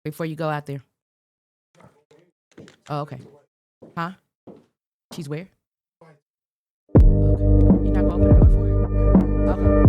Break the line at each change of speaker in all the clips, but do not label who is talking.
before you go out there? Oh, okay. Huh? She's where? Okay. You're not gonna open the door for her? Okay.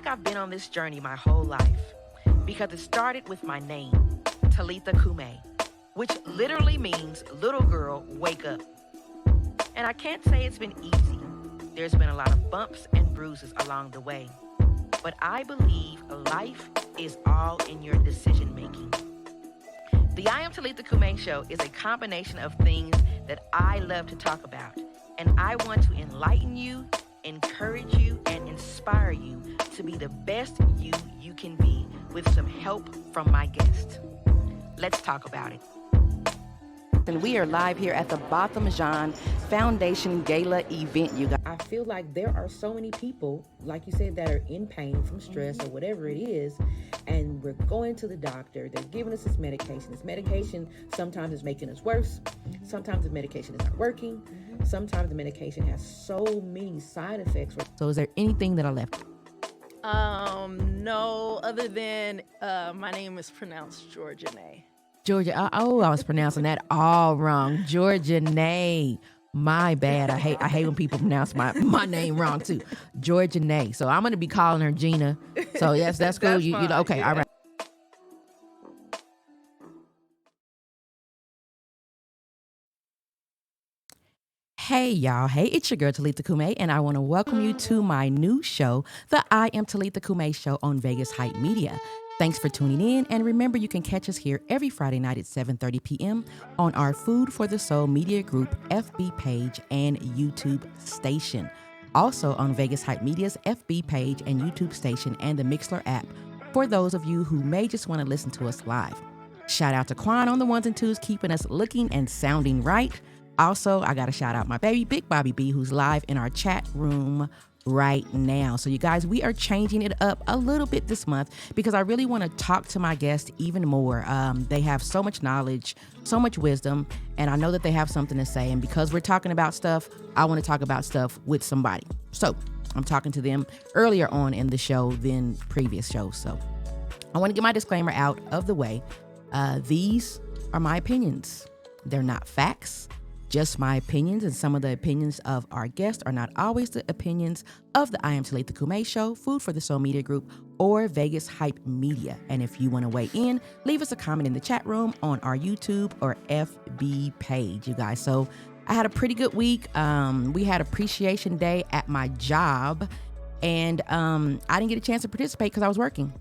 I've been on this journey my whole life because it started with my name, Talitha Cumi, which literally means little girl, wake up. And I can't say it's been easy. There's been a lot of bumps and bruises along the way. But I believe life is all in your decision making. The I Am Talitha Cumi show is a combination of things that I love to talk about. And I want to enlighten you, encourage you, and inspire you to be the best you can be with some help from my guest. Let's talk about it. And we are live here at the Botham Jean Foundation Gala event, you guys. I feel like there are so many people, like you said, that are in pain from stress or whatever it is, and we're going to the doctor. They're giving us this medication. This medication sometimes is making us worse. Sometimes the medication is not working. Sometimes the medication has so many side effects. So is there anything that I left?
No, other than my name is pronounced Georgia Nay.
Georgia, I was pronouncing that all wrong. Georgia Nay. My bad. I hate when people pronounce my name wrong too. Georgia Nay. So I'm gonna be calling her Gina. So yes, that's cool. You know, okay, yeah. All right. Hey y'all, hey, it's your girl Talitha Cumi, and I want to welcome you to my new show, the I Am Talitha Cumi show on Vegas Hype Media. Thanks for tuning in, and remember you can catch us here every Friday night at 7:30 p.m. on our Food for the Soul Media Group FB page and YouTube station. Also on Vegas Hype Media's FB page and YouTube station and the Mixler app for those of you who may just want to listen to us live. Shout out to Quan on the ones and twos, keeping us looking and sounding right. Also, I got to shout out my baby, Big Bobby B, who's live in our chat room right now. So you guys, we are changing it up a little bit this month because I really want to talk to my guests even more. They have so much knowledge, so much wisdom, and I know that they have something to say. And because we're talking about stuff, I want to talk about stuff with somebody. So I'm talking to them earlier on in the show than previous shows. So I want to get my disclaimer out of the way. These are my opinions. They're not facts. Just my opinions, and some of the opinions of our guests are not always the opinions of the I Am Talitha Cumi show, Food for the Soul Media Group, or Vegas Hype Media. And if you want to weigh in, leave us a comment in the chat room on our YouTube or FB page, you guys. So I had a pretty good week. We had Appreciation Day at my job, and I didn't get a chance to participate because I was working.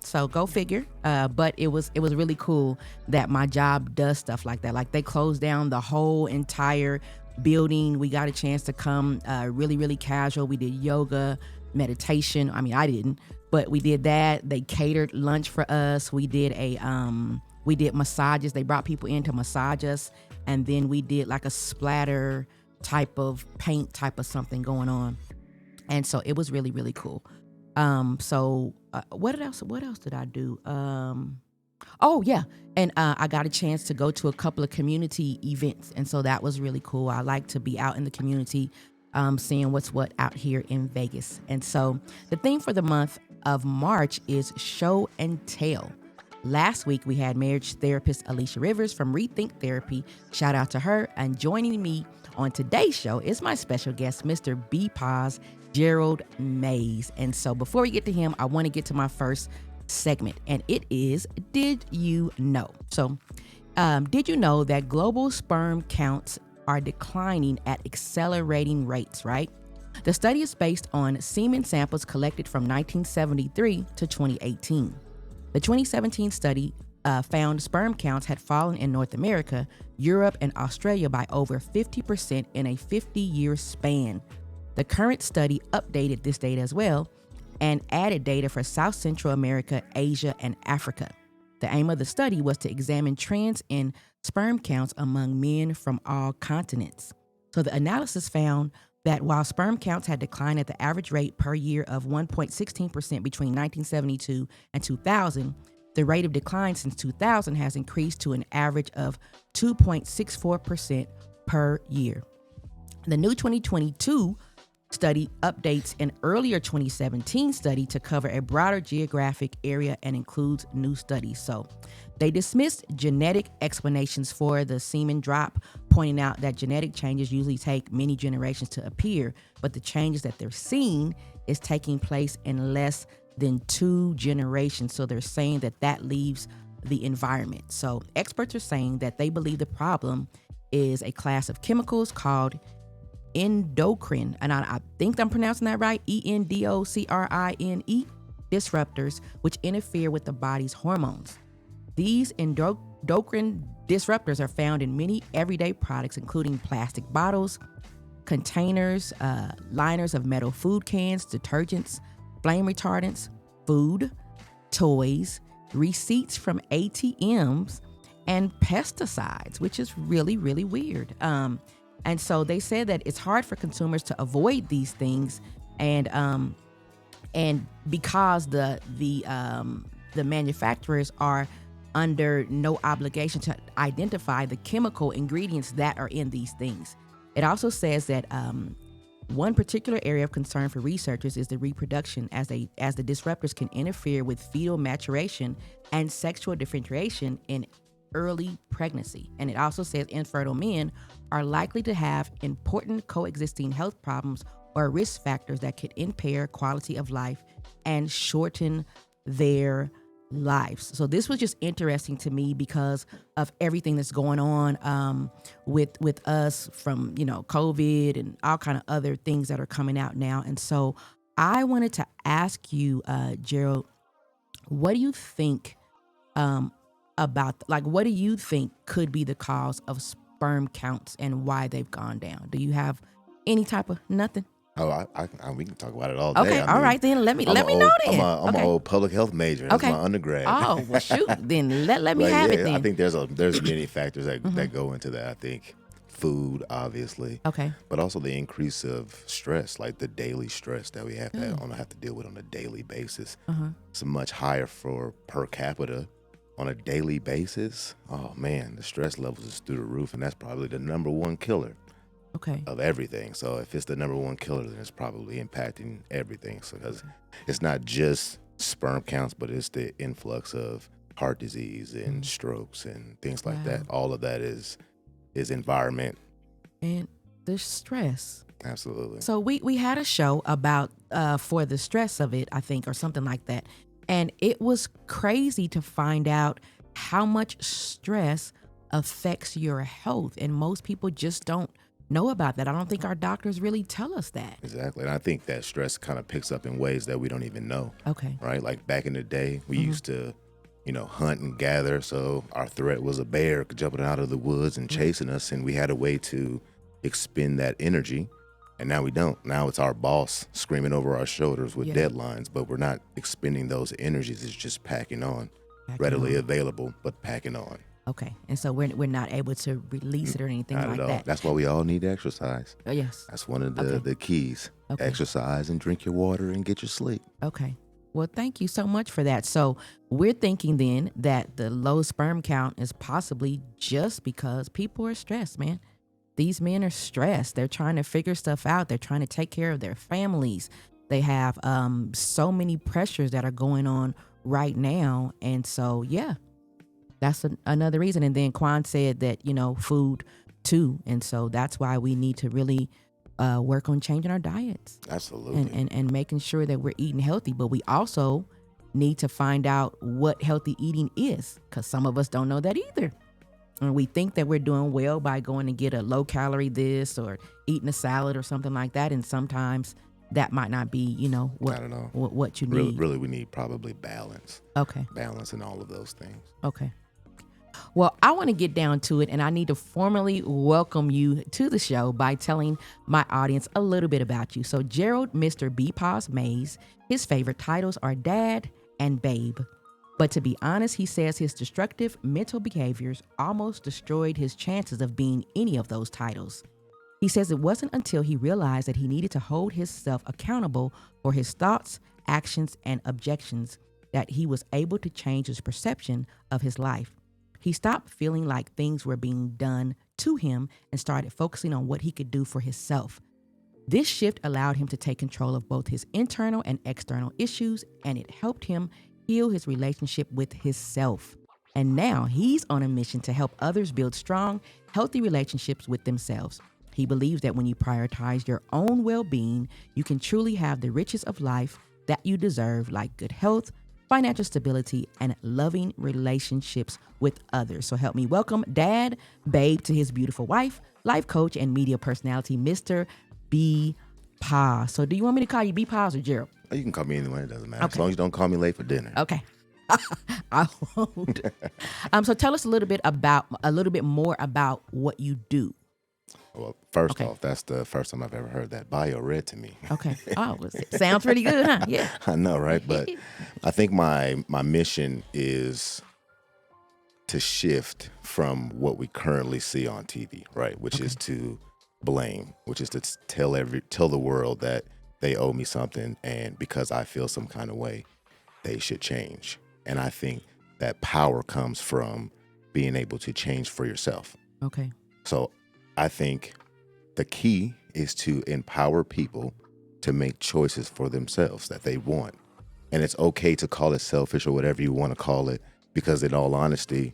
So go figure. But it was really cool that my job does stuff like that. Like they closed down the whole entire building. We got a chance to come really, really casual. We did yoga. meditation. I mean, I didn't, but we did that. They catered lunch for us. We did we did massages. They brought people in to massage us, and then we did like a splatter type of paint type of something going on, and so it was really, really cool. What else did I do? Oh yeah, and I got a chance to go to a couple of community events, and so that was really cool. I like to be out in the community, seeing what's what out here in Vegas. And so the theme for the month of March is show and tell. Last week we had marriage therapist Alicia Rivers from Rethink Therapy. Shout out to her. And joining me on today's show is my special guest, Mr. BPoz, Gerald Mays. And so before we get to him, I want to get to my first segment, and it is Did You Know? So did you know that global sperm counts are declining at accelerating rates, right? The study is based on semen samples collected from 1973 to 2018. The 2017 study found sperm counts had fallen in North America, Europe, and Australia by over 50% in a 50-year span. The current study updated this data as well and added data for South Central America, Asia, and Africa. The aim of the study was to examine trends in sperm counts among men from all continents. So the analysis found that while sperm counts had declined at the average rate per year of 1.16% between 1972 and 2000, the rate of decline since 2000 has increased to an average of 2.64% per year. The new 2022 study updates an earlier 2017 study to cover a broader geographic area and includes new studies. So they dismissed genetic explanations for the semen drop, pointing out that genetic changes usually take many generations to appear, but the changes that they're seeing is taking place in less than 2 generations. So they're saying that leaves the environment. So experts are saying that they believe the problem is a class of chemicals called endocrine, and I think I'm pronouncing that right, ENDOCRINE, disruptors, which interfere with the body's hormones. These endocrine disruptors are found in many everyday products, including plastic bottles, containers, liners of metal food cans, detergents, flame retardants, food, toys, receipts from ATMs, and pesticides, which is really, really weird. And so they said that it's hard for consumers to avoid these things, and because the manufacturers are under no obligation to identify the chemical ingredients that are in these things. It also says that one particular area of concern for researchers is the reproduction, as the disruptors can interfere with fetal maturation and sexual differentiation in early pregnancy. And it also says infertile men are likely to have important coexisting health problems or risk factors that could impair quality of life and shorten their lives. So this was just interesting to me because of everything that's going on with us from, COVID and all kind of other things that are coming out now. And so I wanted to ask you, Gerald, what do you think what do you think could be the cause of sperm counts and why they've gone down? Do you have any type of nothing?
Oh, we can talk about it all day.
Okay, all right then. Let me know then.
I'm an old public health major. That's my undergrad.
Oh, well, shoot. Then let me have it then.
I think there's many factors that go into that. I think food, obviously.
Okay.
But also the increase of stress, like the daily stress that we have to deal with on a daily basis. It's much higher for per capita on a daily basis. Oh man, the stress levels is through the roof, and that's probably the number one killer.
Okay.
Of everything. So if it's the number one killer, then it's probably impacting everything. So because it's not just sperm counts, but it's the influx of heart disease and strokes and things like that. All of that is environment
and the stress.
Absolutely.
So we had a show about for the stress of it, I think, or something like that, and it was crazy to find out how much stress affects your health, and most people just don't know about that. I don't think our doctors really tell us that.
Exactly. And I think that stress kind of picks up in ways that we don't even know.
Okay.
Right? Like back in the day, we used to, hunt and gather. So our threat was a bear jumping out of the woods and chasing us. And we had a way to expend that energy And now we don't. Now it's our boss screaming over our shoulders with
Yeah.
deadlines, but we're not expending those energies. It's just packing on,
Packing
readily
on.
available, but packing on.
Okay. And so we're not able to release it or anything
Not
like
at all.
that.
That's why we all need exercise.
Oh, yes.
That's one of
Okay.
the keys.
Okay.
Exercise and drink your water and get your sleep.
Okay. Well, thank you so much for that. So we're thinking then that the low sperm count is possibly just because people are stressed, man. These men are stressed. They're trying to figure stuff out. They're trying to take care of their families. They have so many pressures that are going on right now. And so, yeah, that's another reason. And then Quan said that, food too. And so that's why we need to really work on changing our diets.
Absolutely.
And making sure that we're eating healthy. But we also need to find out what healthy eating is, because some of us don't know that either. And we think that we're doing well by going to get a low calorie this or eating a salad or something like that. And sometimes that might not be,
Not at all.
what you
Really,
need.
really, we need probably balance.
Okay.
Balance in all of those things.
Okay. Well, I want to get down to it, and I need to formally welcome you to the show by telling my audience a little bit about you. So Gerald, Mr. BPoz Mays, his favorite titles are Dad and Babe. But to be honest, he says his destructive mental behaviors almost destroyed his chances of being any of those titles. He says it wasn't until he realized that he needed to hold himself accountable for his thoughts, actions, and objections that he was able to change his perception of his life. He stopped feeling like things were being done to him and started focusing on what he could do for himself. This shift allowed him to take control of both his internal and external issues, and it helped him heal his relationship with himself. And now he's on a mission to help others build strong, healthy relationships with themselves. He believes that when you prioritize your own well-being, you can truly have the riches of life that you deserve, like good health, financial stability, and loving relationships with others. So help me welcome Dad, Babe, to his beautiful wife, life coach, and media personality, Mr. BPoz. So do you want me to call you BPoz or Gerald?
Oh, you can call me anyone. It doesn't matter.
Okay.
As long as you don't call me late for dinner.
Okay. I won't. So tell us a little bit more about what you do.
Well, first
Okay.
off, that's the first time I've ever heard that bio read to me.
Okay. Oh, sounds pretty good, huh? Yeah.
I know, right? But I think my mission is to shift from what we currently see on TV, right? Which is to blame, which is to tell the world that they owe me something, and because I feel some kind of way, they should change. And I think that power comes from being able to change for yourself.
Okay.
So I think the key is to empower people to make choices for themselves that they want. And it's okay to call it selfish or whatever you want to call it, because in all honesty,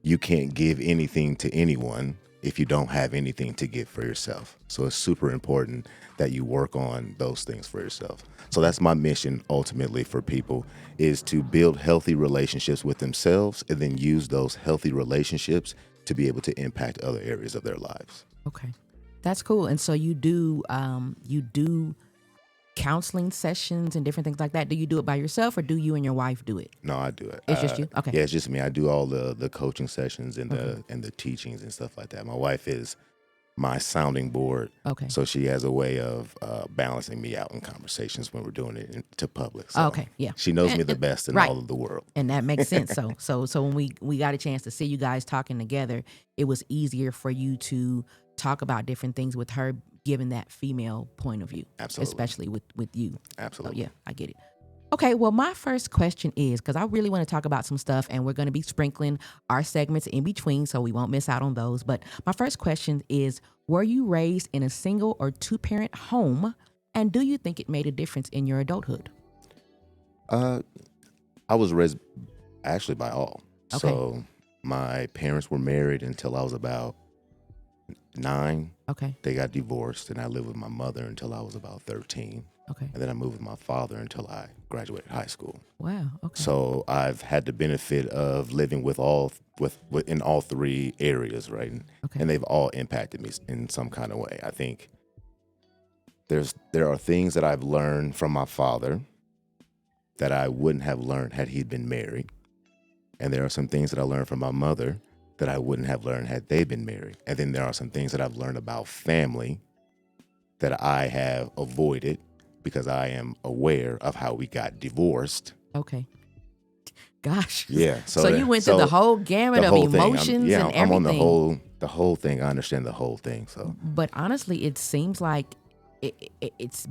you can't give anything to anyone if you don't have anything to give for yourself. So it's super important that you work on those things for yourself. So that's my mission ultimately for people, is to build healthy relationships with themselves and then use those healthy relationships to be able to impact other areas of their lives.
Okay. That's cool. And so you do counseling sessions and different things like that. Do you do it by yourself, or do you and your wife do it?
No, I do it.
It's just you? Okay.
Yeah, it's just me. I do all the coaching sessions and the teachings and stuff like that. My wife is my sounding board.
Okay.
So she has a way of balancing me out in conversations when we're doing it to public. So
Okay, yeah.
She knows me the best in
right.
all of the world.
And that makes sense. So when we got a chance to see you guys talking together, it was easier for you to talk about different things with her, given that female point of view.
Absolutely.
Especially with you.
Absolutely.
So yeah, I get it. Okay, well, my first question is, because I really want to talk about some stuff, and we're going to be sprinkling our segments in between, so we won't miss out on those. But my first question is, were you raised in a single or two-parent home, and do you think it made a difference in your adulthood?
I was raised actually by all.
Okay.
So my parents were married until I was about 9.
Okay,
They got divorced, and I lived with my mother until I was about 13.
okay.
And then I moved with my father until I graduated high school.
Wow, okay.
So I've had the benefit of living with in all three areas, right?
Okay.
And they've all impacted me in some kind of way. I think there are things that I've learned from my father that I wouldn't have learned had he been married. And there are some things that I learned from my mother that I wouldn't have learned had they been married. And then there are some things that I've learned about family that I have avoided because I am aware of how we got divorced.
Okay. Gosh.
Yeah.
So you went through the whole gamut
the
of
whole thing.
emotions and
I'm on
everything.
the whole thing. I understand the whole thing. So,
But honestly, it seems like it's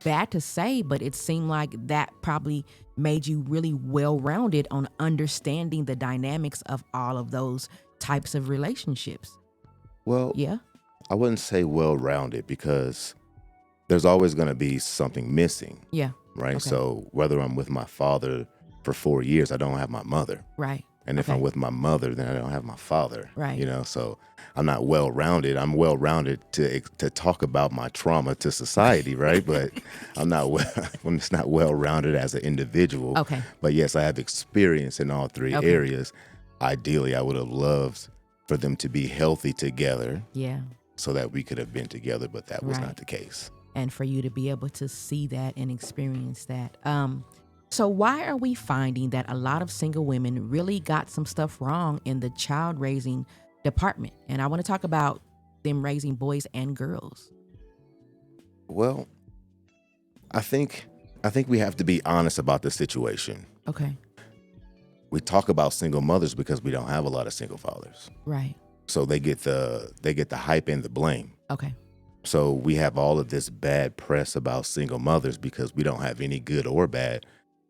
bad to say, but it seemed like that probably made you really well-rounded on understanding the dynamics of all of those types of relationships.
well,
Yeah.
I wouldn't say well-rounded because there's always going to be something missing,
Yeah.
right?
Okay.
So whether I'm with my father for 4 years, I don't have my mother.
Right.
And if
Okay.
I'm with my mother, then I don't have my father.
Right.
So I'm not well-rounded. I'm well-rounded to talk about my trauma to society, right? But I'm just not well-rounded as an individual.
Okay.
But yes, I have experience in all three
Okay.
areas. Ideally, I would have loved for them to be healthy together
Yeah.
so that we could have been together, but that was
Right.
not the case.
And for you to be able to see that and experience that. So why are we finding that a lot of single women really got some stuff wrong in the child raising department? And I want to talk about them raising boys and girls.
Well, I think we have to be honest about the situation.
Okay.
We talk about single mothers because we don't have a lot of single fathers.
Right.
So they get the hype and the blame.
Okay.
So we have all of this bad press about single mothers because we don't have any good or bad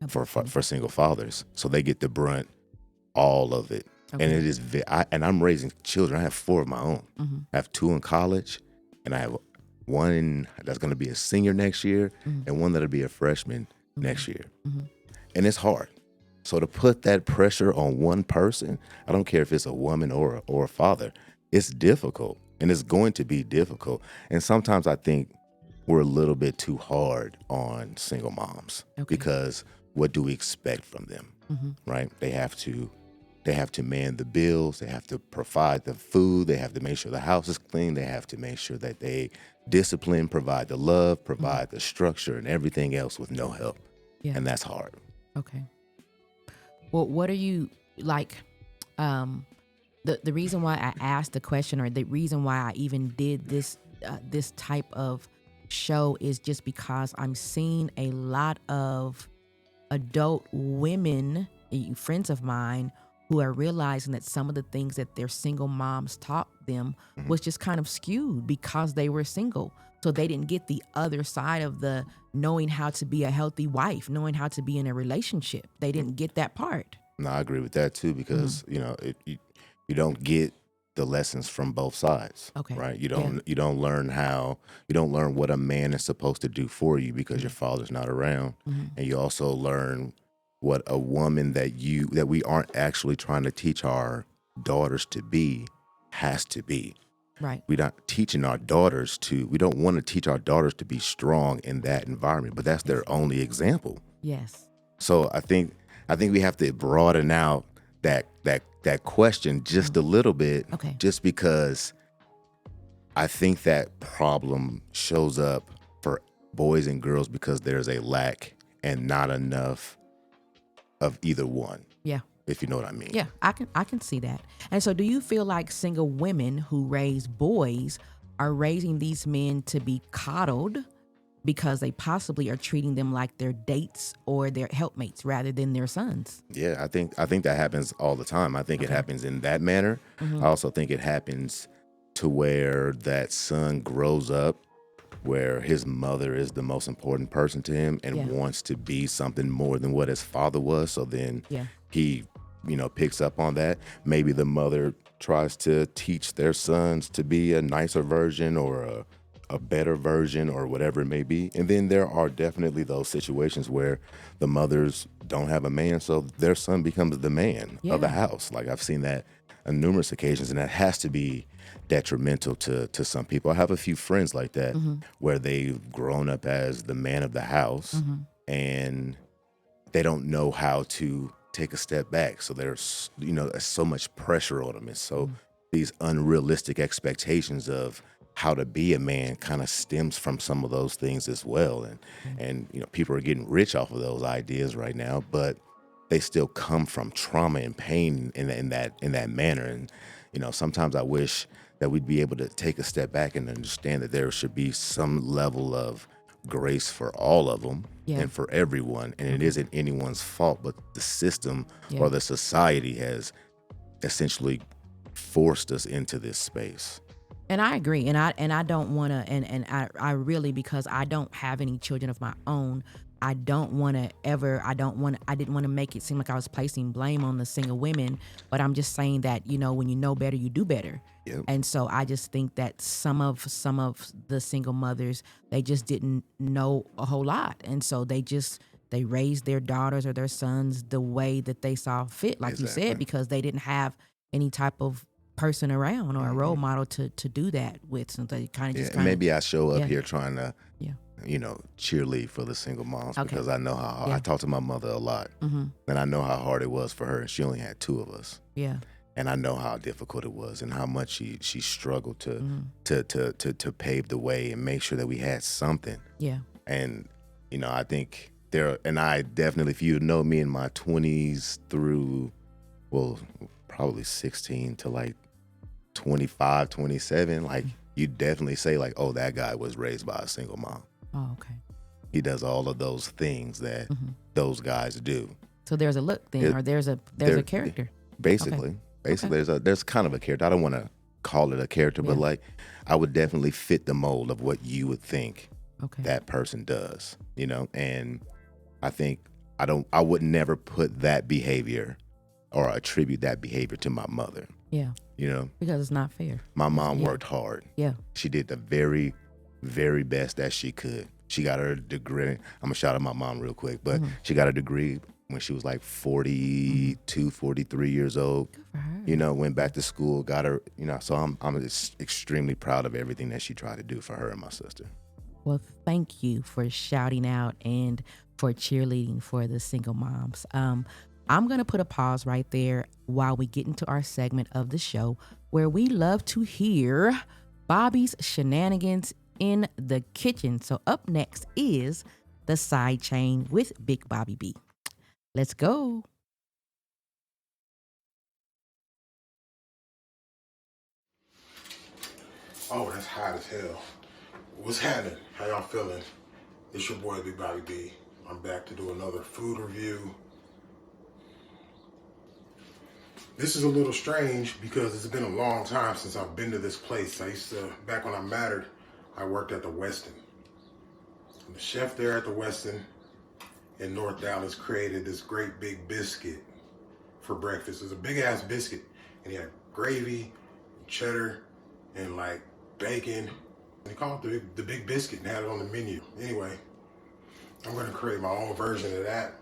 for single fathers. So they get the brunt, all of it.
Okay.
And it is and I'm raising children. I have 4 of my own.
Mm-hmm.
I have 2 in college, and I have one that's going to be a senior next year,
Mm-hmm.
and one that'll be a freshman next year.
Mm-hmm.
And it's hard. So to put that pressure on one person, I don't care if it's a woman or a father, it's difficult, and it's going to be difficult. And sometimes I think we're a little bit too hard on single moms because what do we expect from them, right? They have to man the bills. They have to provide the food. They have to make sure the house is clean. They have to make sure that they discipline, provide the love, provide the structure, and everything else with no help.
Yeah.
And that's hard.
Okay. Well, what are you like? The reason why I asked the question, or the reason why I even did this type of show, is just because I'm seeing a lot of adult women, friends of mine, who are realizing that some of the things that their single moms taught them was just kind of skewed because they were single. So they didn't get the other side of the knowing how to be a healthy wife, knowing how to be in a relationship. They didn't get that part.
No, I agree with that too, because you don't get the lessons from both sides.
Okay.
Right? You don't learn what a man is supposed to do for you because your father's not around. And you also learn what a woman that we aren't actually trying to teach our daughters to be has to be.
Right.
We're not teaching our daughters we don't want to teach our daughters to be strong in that environment, but that's their only example.
Yes.
So I think we have to broaden out that question just a little bit, just because I think that problem shows up for boys and girls because there's a lack and not enough of either one.
Yeah.
If you know what I mean.
Yeah, I can see that. And so do you feel like single women who raise boys are raising these men to be coddled because they possibly are treating them like their dates or their helpmates rather than their sons?
Yeah, I think that happens all the time. I think it happens in that manner. I also think it happens to where that son grows up where his mother is the most important person to him and wants to be something more than what his father was. So then he, picks up on that. Maybe the mother tries to teach their sons to be a nicer version or a better version or whatever it may be. And then there are definitely those situations where the mothers don't have a man, so their son becomes the man of the house. Like I've seen that on numerous occasions, and that has to be detrimental to some people. I have a few friends like that where they've grown up as the man of the house and they don't know how to take a step back. So there's, so much pressure on them. And so these unrealistic expectations of how to be a man kind of stems from some of those things as well. And people are getting rich off of those ideas right now, but they still come from trauma and pain in that manner. And, sometimes I wish that we'd be able to take a step back and understand that there should be some level of grace for all of them and for everyone. And it isn't anyone's fault, but the system or the society has essentially forced us into this space.
And I agree, and I don't want to, and I really, because I don't have any children of my own, I didn't want to make it seem like I was placing blame on the single women, but I'm just saying that, you know, when you know better, you do better.
Yep.
And so I just think that some of the single mothers, they just didn't know a whole lot. And so they raised their daughters or their sons the way that they saw fit, like you said, because they didn't have any type of person around or a role model to do that with. So they kind of
maybe I show up here trying to you know, cheerlead for the single moms because I know how I talk to my mother a lot, and I know how hard it was for her, and she only had 2 of us. Yeah, and I know how difficult it was, and how much she struggled to pave the way and make sure that we had something. Yeah, and you know, I think and I definitely, if you know me in my 20s through, well, probably 16 to like 25, 27, like you definitely say like, oh, that guy was raised by a single mom. Oh, okay. He does all of those things that those guys do.
So there's a look then, or there's a character.
Basically, there's kind of a character. I don't want to call it a character, but like I would definitely fit the mold of what you would think that person does. You know, and I think I would never put that behavior or attribute that behavior to my mother. Yeah. You know, because
it's not fair.
My mom worked hard. Yeah. She did the very, very best that she could. She got her degree. I'm going to shout out my mom real quick, but she got a degree when she was like 42, 43 years old. Good for her. You know, went back to school, got her, you know, so I'm extremely proud of everything that she tried to do for her and my sister.
Well, thank you for shouting out and for cheerleading for the single moms. I'm going to put a pause right there while we get into our segment of the show where we love to hear Bobby's shenanigans in the kitchen. So up next is The Side Chain with Big Bobby B. Let's go.
Oh, that's hot as hell. What's happening? How y'all feeling? It's your boy, Big Bobby B. I'm back to do another food review. This is a little strange because it's been a long time since I've been to this place. Back when I mattered, I worked at the Westin. And the chef there at the Westin in North Dallas created this great big biscuit for breakfast. It was a big ass biscuit, and he had gravy, cheddar, and like bacon. And he called it the big biscuit and had it on the menu. Anyway, I'm gonna create my own version of that.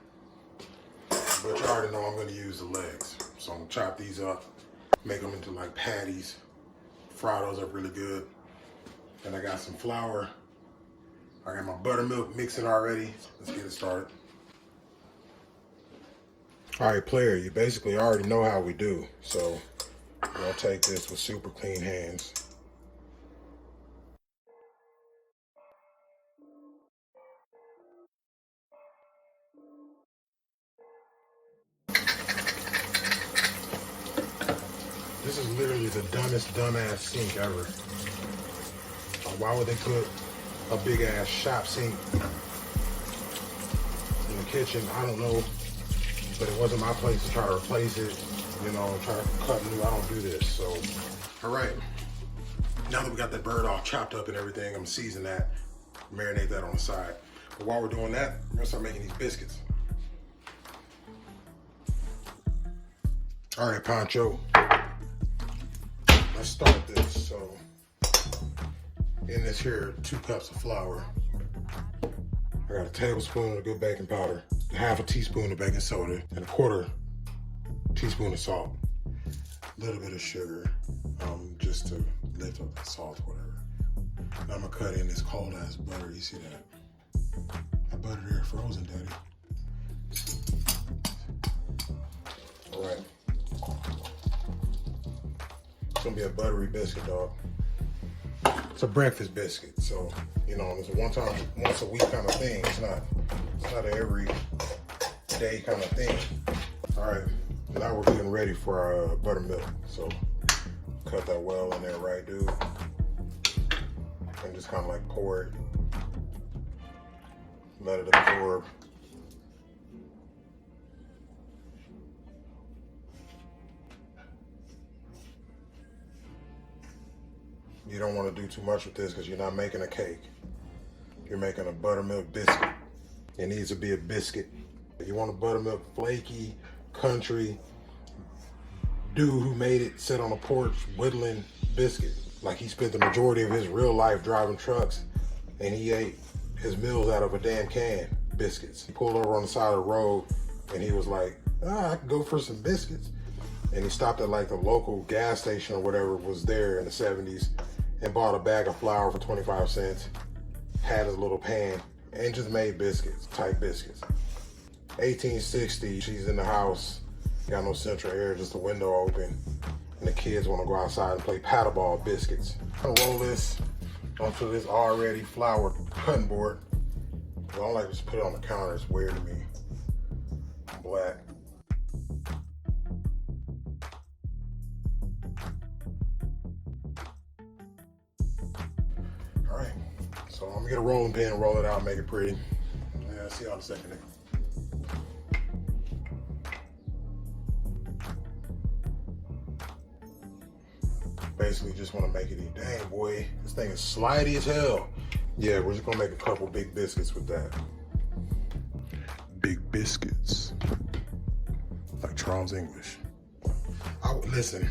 But you already know I'm gonna use the legs. So I'm gonna chop these up, make them into like patties, fry those up really good. Then I got some flour. I got my buttermilk mixing already. Let's get it started. All right, player, you basically already know how we do. So I'm gonna take this with super clean hands. This is literally the dumbest dumbass sink ever. Why would they put a big ass shop sink in the kitchen? I don't know, but it wasn't my place to try to replace it, you know, try to cut new. I don't do this, so. All right, now that we got that bird all chopped up and everything, I'm gonna season that, marinate that on the side. But while we're doing that, we're gonna start making these biscuits. All right, Pancho. Let's start this. So, in this here, 2 cups of flour. I got a tablespoon of good baking powder, half a teaspoon of baking soda, and a 1/4 teaspoon of salt. A little bit of sugar, just to lift up the salt or whatever. Now I'm gonna cut in this cold ass butter. You see that? That butter there frozen, daddy. All right. It's gonna be a buttery biscuit, dog. It's a breakfast biscuit, so you know it's a once a week kind of thing. It's not an every day kind of thing. All right, now we're getting ready for our buttermilk. So cut cut that well in there, right, dude? And just kind of like pour it. Let it absorb. You don't want to do too much with this because you're not making a cake. You're making a buttermilk biscuit. It needs to be a biscuit. You want a buttermilk flaky, country dude who made it sit on a porch whittling biscuit. Like he spent the majority of his real life driving trucks and he ate his meals out of a damn can, biscuits. He pulled over on the side of the road and he was like, I could go for some biscuits. And he stopped at like the local gas station or whatever was there in the 70s and bought a bag of flour for 25 cents, had his little pan, and just made biscuits, tight biscuits. 1860, she's in the house, got no central air, just the window open, and the kids want to go outside and play paddleball biscuits. I'm gonna roll this onto this already floured cutting board. I don't like to just put it on the counter, it's weird to me. Black. All right, so I'm gonna get a rolling pin, roll it out, make it pretty. Yeah, see y'all in a second. Basically just want to make it eat. Dang, boy, this thing is slidey as hell. Yeah, we're just gonna make a couple big biscuits with that. Big biscuits. Like Charles English. Listen,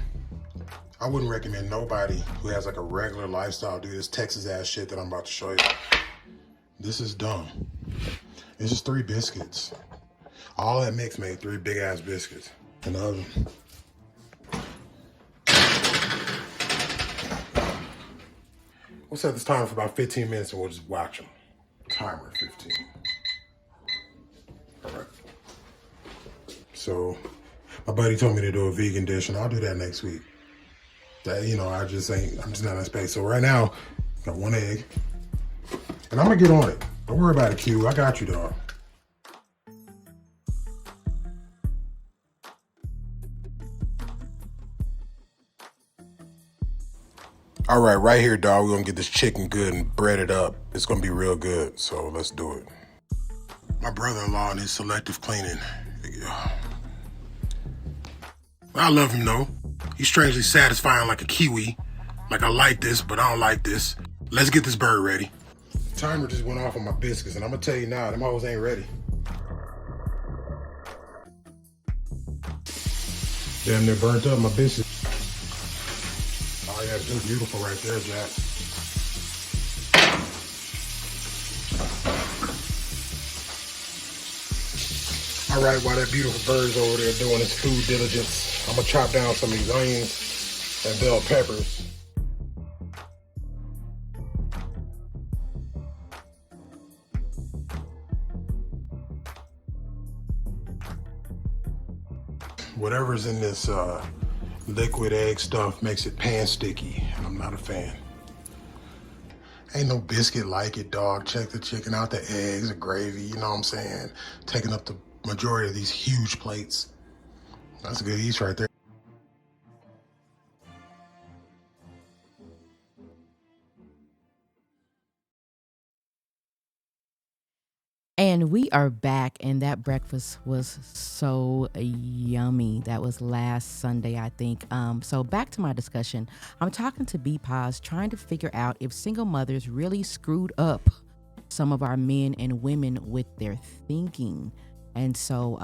I wouldn't recommend nobody who has like a regular lifestyle do this Texas ass shit that I'm about to show you. This is dumb. It's just 3 biscuits. All that mix made 3 big ass biscuits in the oven. We'll set this timer for about 15 minutes and we'll just watch them. Timer 15. All right. So my buddy told me to do a vegan dish and I'll do that next week. That, I'm just not in that space. So right now, got 1 egg and I'm gonna get on it. Don't worry about it, Q. I got you, dog. All right, right here, dog, we're gonna get this chicken good and bread it up. It's gonna be real good, so let's do it. My brother-in-law and his selective cleaning. I love him though. He's strangely satisfying like a kiwi. Like I like this, but I don't like this. Let's get this bird ready. Timer just went off on my biscuits, and I'm gonna tell you now, them hoes ain't ready. Damn, they're burnt up, my biscuits. Oh yeah, it's beautiful right there, Jack. All right, while that beautiful bird's over there doing his food diligence, I'm gonna chop down some of these onions and bell peppers. Whatever's in this liquid egg stuff makes it pan sticky, and I'm not a fan. Ain't no biscuit like it, dog. Check the chicken out, the eggs, the gravy, you know what I'm saying? Taking up the majority of these huge plates. That's a good eat right there.
And we are back, and that breakfast was so yummy. That was last Sunday, I think. So back to my discussion. I'm talking to BPoz, trying to figure out if single mothers really screwed up some of our men and women with their thinking. And so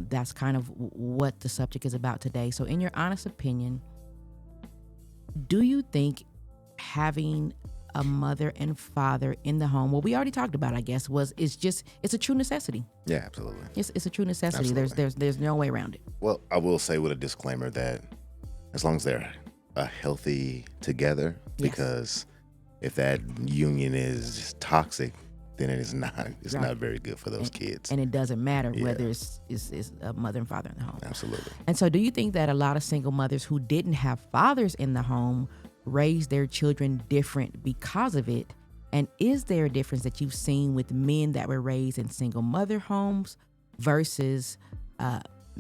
that's kind of what the subject is about today. So in your honest opinion, do you think having a mother and father in the home, well, we already talked about, I guess, it's a true necessity?
Yeah, absolutely.
It's a true necessity.
Absolutely.
There's no way around it.
Well, I will say with a disclaimer that as long as they're healthy together, because if that union is toxic, then it is not. It's not very good for those kids.
And it doesn't matter whether it's a mother and father in the home.
Absolutely.
And so do you think that a lot of single mothers who didn't have fathers in the home raised their children different because of it? And is there a difference that you've seen with men that were raised in single mother homes versus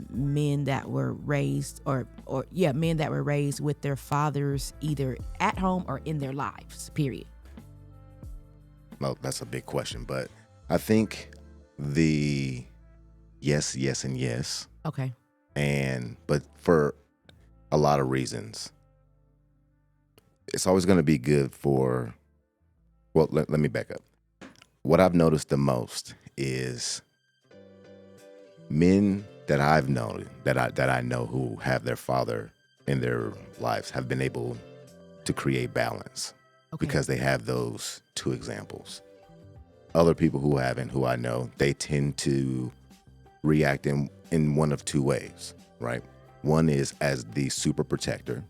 men that were raised men that were raised with their fathers either at home or in their lives, period?
Well, that's a big question, but I think the yes, yes, and yes.
Okay.
But for a lot of reasons, it's always going to be good for, well, let me back up. What I've noticed the most is men that I've known, that I know who have their father in their lives, have been able to create balance because they have those two examples. Other people who haven't, who I know, they tend to react in one of two ways, right? One is as the super protector,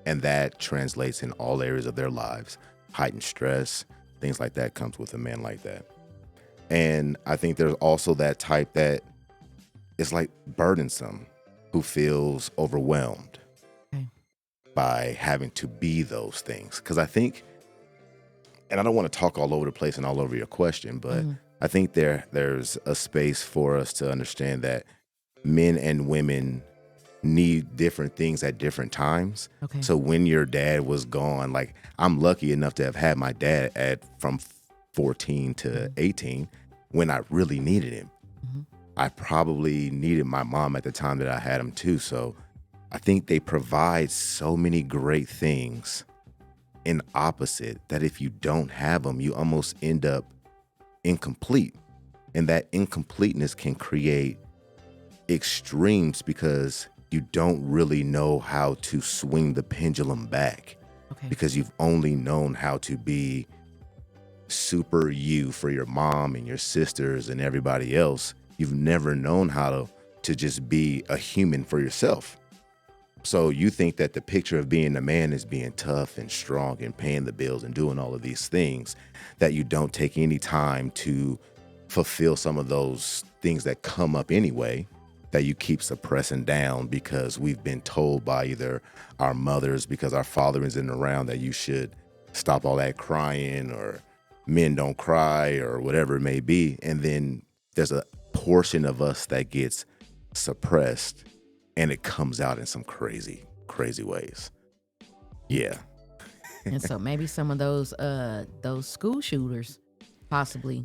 and that translates in all areas of their lives. Heightened stress, things like that comes with a man like that. And I think there's also that type that is like burdensome, who feels overwhelmed by having to be those things. Because I think, and I don't want to talk all over the place and all over your question, but I think there's a space for us to understand that men and women need different things at different times.
Okay.
So when your dad was gone, like I'm lucky enough to have had my dad from 14 to 18 when I really needed him. I probably needed my mom at the time that I had him too. So I think they provide so many great things in opposite that if you don't have them, you almost end up incomplete. And that incompleteness can create extremes because you don't really know how to swing the pendulum back because you've only known how to be super you for your mom and your sisters and everybody else. You've never known how to just be a human for yourself. So you think that the picture of being a man is being tough and strong and paying the bills and doing all of these things, that you don't take any time to fulfill some of those things that come up anyway, that you keep suppressing down because we've been told by either our mothers, because our father isn't around, that you should stop all that crying, or men don't cry, or whatever it may be. And then there's a portion of us that gets suppressed and it comes out in some crazy ways. Yeah.
And so maybe some of those school shooters possibly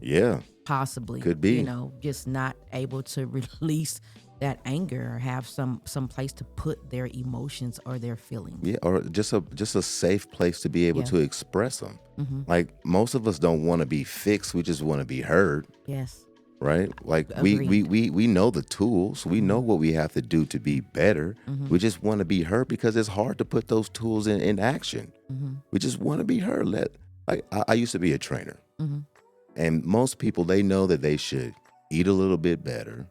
could be,
just not able to release that anger or have some place to put their emotions or their feelings.
Yeah, or just a safe place to be able to express them. Like most of us don't want to be fixed, we just want to be heard.
Yes.
Right? Like we know the tools. We know what we have to do to be better. We just want to be heard because it's hard to put those tools in action. We just want to be heard. I used to be a trainer. And most people, they know that they should eat a little bit better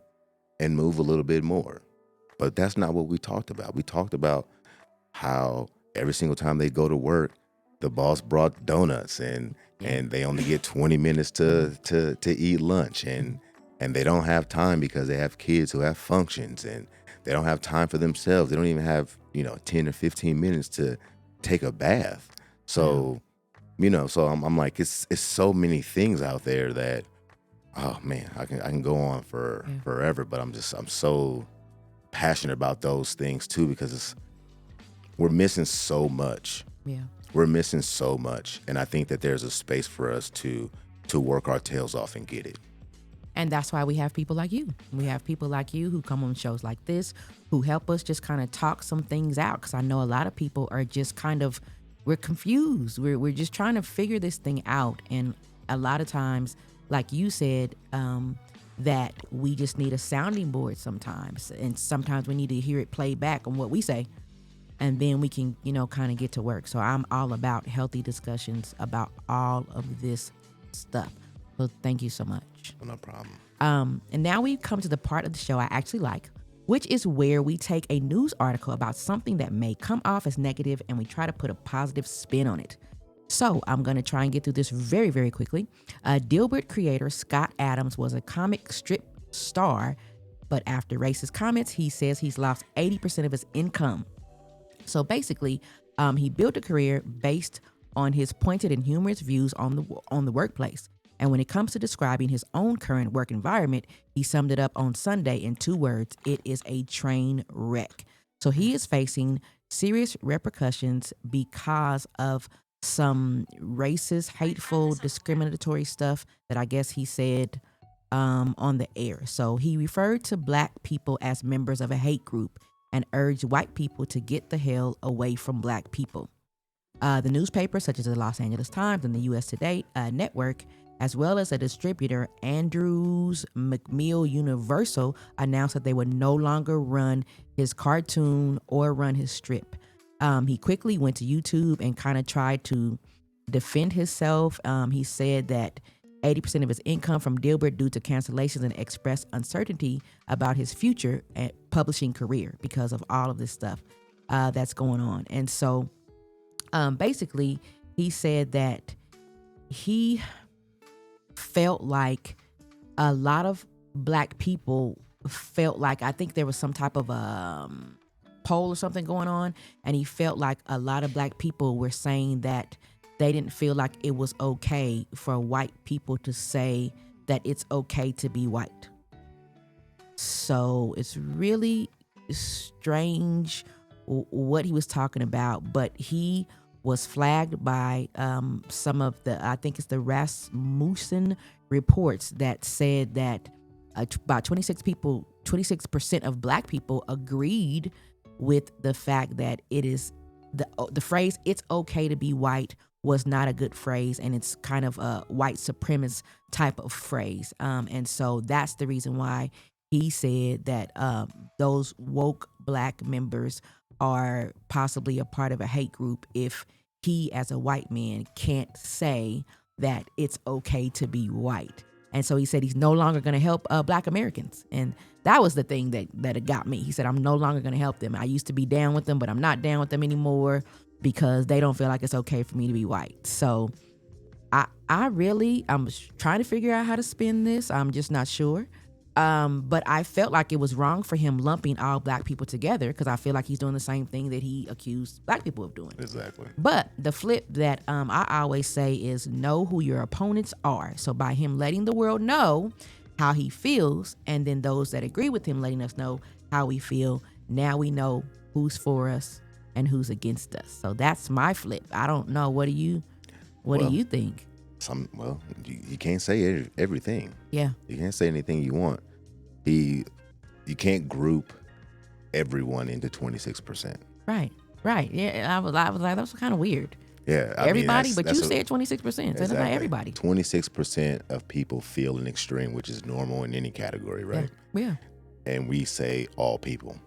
and move a little bit more. But that's not what we talked about. We talked about how every single time they go to work, the boss brought donuts and they only get 20 minutes to eat lunch, and they don't have time because they have kids who have functions, and they don't have time for themselves. They don't even have 10 or 15 minutes to take a bath. So so I'm like, it's so many things out there that, oh man, I can go on for forever, but I'm so passionate about those things too, because we're missing so much.
Yeah.
We're missing so much, and I think that there's a space for us to work our tails off and get it.
And that's why we have people like you. We have people like you who come on shows like this, who help us just kind of talk some things out. Because I know a lot of people are just we're confused. We're just trying to figure this thing out. And a lot of times, like you said, that we just need a sounding board sometimes. And sometimes we need to hear it play back on what we say. And then we can, kind of get to work. So I'm all about healthy discussions about all of this stuff. So thank you so much.
No problem.
And now we've come to the part of the show I actually like, which is where we take a news article about something that may come off as negative and we try to put a positive spin on it. So I'm going to try and get through this very, very quickly. Dilbert creator Scott Adams was a comic strip star, but after racist comments, he says he's lost 80% of his income. So basically, he built a career based on his pointed and humorous views on the workplace. And when it comes to describing his own current work environment, he summed it up on Sunday in 2 words: it is a train wreck. So he is facing serious repercussions because of some racist, hateful, discriminatory stuff that I guess he said on the air. So he referred to black people as members of a hate group and urged white people to get the hell away from black people. The newspapers such as the Los Angeles Times and the U.S. Today network, as well as a distributor, Andrews McMill Universal, announced that they would no longer run his cartoon or run his strip. He quickly went to YouTube and kind of tried to defend himself. He said that 80% of his income from Dilbert due to cancellations, and expressed uncertainty about his future and publishing career because of all of this stuff that's going on. And so basically he said that he felt like a lot of black people felt like, I think there was some type of poll or something going on, and he felt like a lot of black people were saying that they didn't feel like it was okay for white people to say that it's okay to be white. So it's really strange what he was talking about, but he was flagged by some of the, I think it's the Rasmussen reports that said that about 26% of black people agreed with the fact that it is the phrase "it's okay to be white" was not a good phrase, and it's kind of a white supremacist type of phrase. And so that's the reason why he said that those woke black members are possibly a part of a hate group if he, as a white man, can't say that it's okay to be white. And so he said he's no longer going to help black Americans. And that was the thing that it got me. He said, I'm no longer going to help them. I used to be down with them, but I'm not down with them anymore because they don't feel like it's okay for me to be white. So I'm trying to figure out how to spin this. I'm just not sure. But I felt like it was wrong for him lumping all black people together, because I feel like he's doing the same thing that he accused black people of doing.
Exactly.
But the flip that I always say is know who your opponents are. So by him letting the world know how he feels, and then those that agree with him letting us know how we feel, now we know who's for us and who's against us. So that's my flip. I don't know. What do you think?
You can't say everything.
Yeah.
You can't say anything you want. You can't group everyone into 26%.
Right. Yeah, I was like, that was kind of weird.
Yeah,
everybody, but you said 26%. Exactly. So not everybody.
26% of people feel an extreme, which is normal in any category, right?
Yeah.
And we say all people.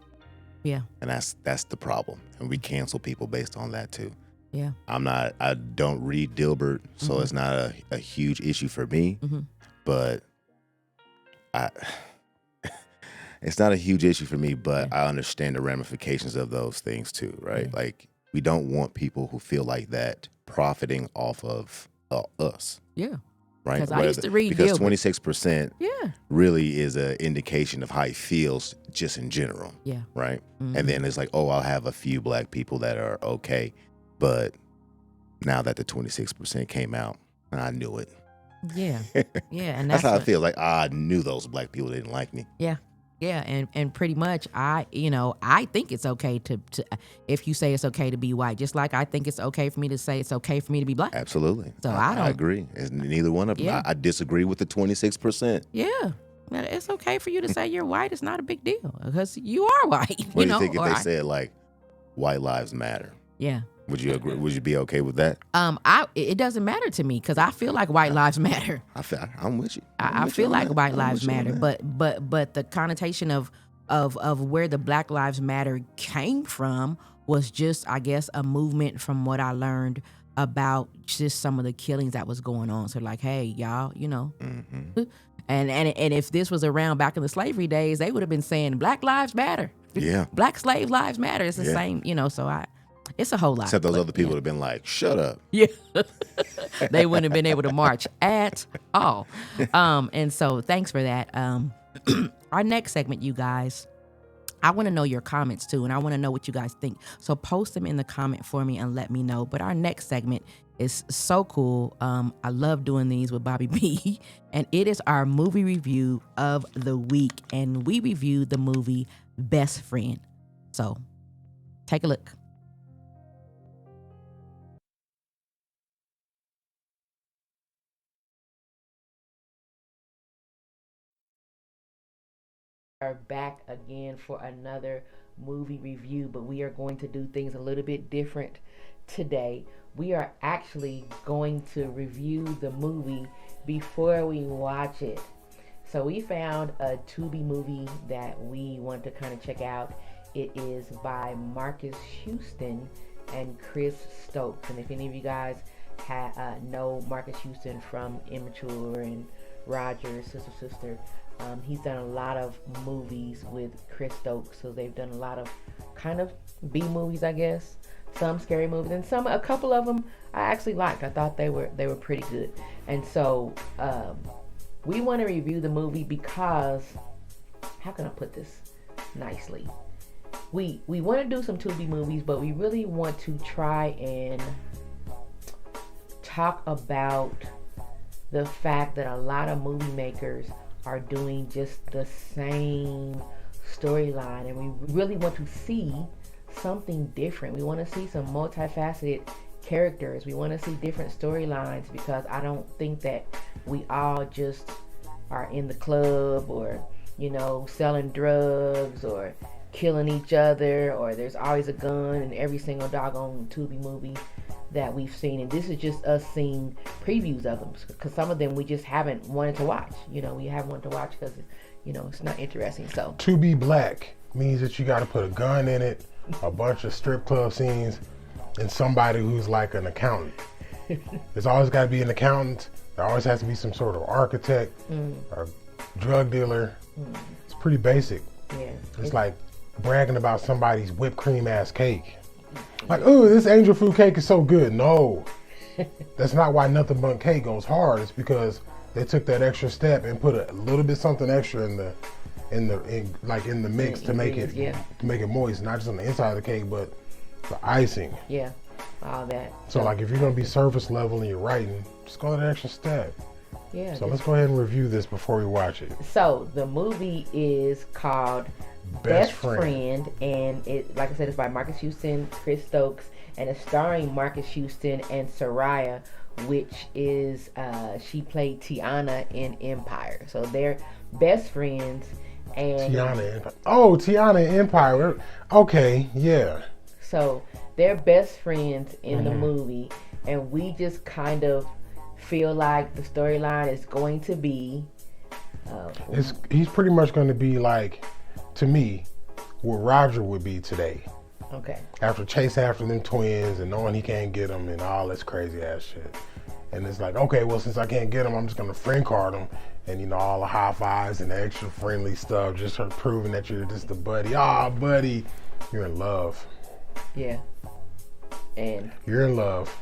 Yeah.
And that's the problem. And we cancel people based on that too.
Yeah.
I don't read Dilbert, so it's not a huge issue for me.
Mm-hmm.
But it's not a huge issue for me, but I understand the ramifications of those things too, right?
Yeah.
Like, we don't want people who feel like that profiting off of us.
Yeah.
Right?
Because I used to read
because
Dilbert.
26% really is an indication of how he feels just in general.
Yeah.
Right?
Mm-hmm.
And then it's like, I'll have a few black people that are okay. But now that the 26% came out, I knew it.
Yeah. Yeah. And
that's how I feel. Like, I knew those black people didn't like me.
Yeah. Yeah, and pretty much I think it's okay to if you say it's okay to be white, just like I think it's okay for me to say it's okay for me to be black.
Absolutely.
So I
agree. It's neither one of them.
Yeah.
I disagree with the 26%.
Yeah. It's okay for you to say you're white. It's not a big deal because you are white.
What do you think if they said like white lives matter?
Yeah.
Would you agree? Would you be okay with that?
It doesn't matter to me because I feel like white lives matter.
I'm with you.
I feel like white lives matter, but the connotation of where the Black Lives Matter came from was just, I guess, a movement from what I learned about just some of the killings that was going on. So like, hey, y'all,
Mm-hmm.
and if this was around back in the slavery days, they would have been saying Black Lives Matter.
Yeah.
Black slave lives matter. It's the same, so it's a whole lot.
Except those other people would have been like, shut up.
Yeah. They wouldn't have been able to march at all. And so thanks for that. Our next segment, you guys, I want to know your comments too, and I want to know what you guys think. So post them in the comment for me and let me know. But our next segment It's so cool. I love doing these with Bobby B. And it is our movie review of the week. And we reviewed the movie Best Friend. So take a look. Are back again for another movie review, but we are going to do things a little bit different today. We are actually going to review the movie before we watch it. So we found a Tubi movie that we want to kind of check out. It is by Marcus Houston and Chris Stokes. And if any of you guys know Marcus Houston from Immature and Rogers, Sister, he's done a lot of movies with Chris Stokes. So they've done a lot of kind of B movies, I guess. Some scary movies, and a couple of them I actually liked. I thought they were pretty good. And so we want to review the movie because, how can I put this nicely? We want to do some Tubi movies, but we really want to try and talk about the fact that a lot of movie makers are doing just the same storyline, and we really want to see something different. We want to see some multifaceted characters. We want to see different storylines, because I don't think that we all just are in the club or, selling drugs or killing each other, or there's always a gun in every single doggone Tubi movie that we've seen. And this is just us seeing previews of them, because some of them we just haven't wanted to watch. We haven't wanted to watch because it's not interesting. So
To be black means that you got to put a gun in it, a bunch of strip club scenes, and somebody who's like an accountant. There's always got to be an accountant. There always has to be some sort of architect or drug dealer. It's pretty basic.
Yeah,
it's like bragging about somebody's whipped cream ass cake. Like, oh, this angel food cake is so good. No, that's not why Nothing But Cake goes hard. It's because they took that extra step and put a little bit something extra in the mix to make it moist, not just on the inside of the cake, but the icing.
Yeah, all that.
So like, if you're gonna be surface level and you're writing, just go that extra step.
Yeah.
So let's go ahead and review this before we watch it.
So the movie is called Best Friend, and it, like I said, it's by Marcus Houston, Chris Stokes, and it's starring Marcus Houston and Soraya, which is she played Tiana in Empire. So they're best friends. And
Tiana in Empire. Okay, yeah.
So they're best friends in the movie, and we just kind of feel like the storyline is going to be
he's pretty much going to be like, to me, what Roger would be today.
Okay.
After chasing after them twins and knowing he can't get them and all this crazy ass shit. And it's like, okay, well, since I can't get them, I'm just going to friend card them. And, all the high fives and the extra friendly stuff, just proving that you're just a buddy. Buddy, you're in love.
Yeah. And
you're in love.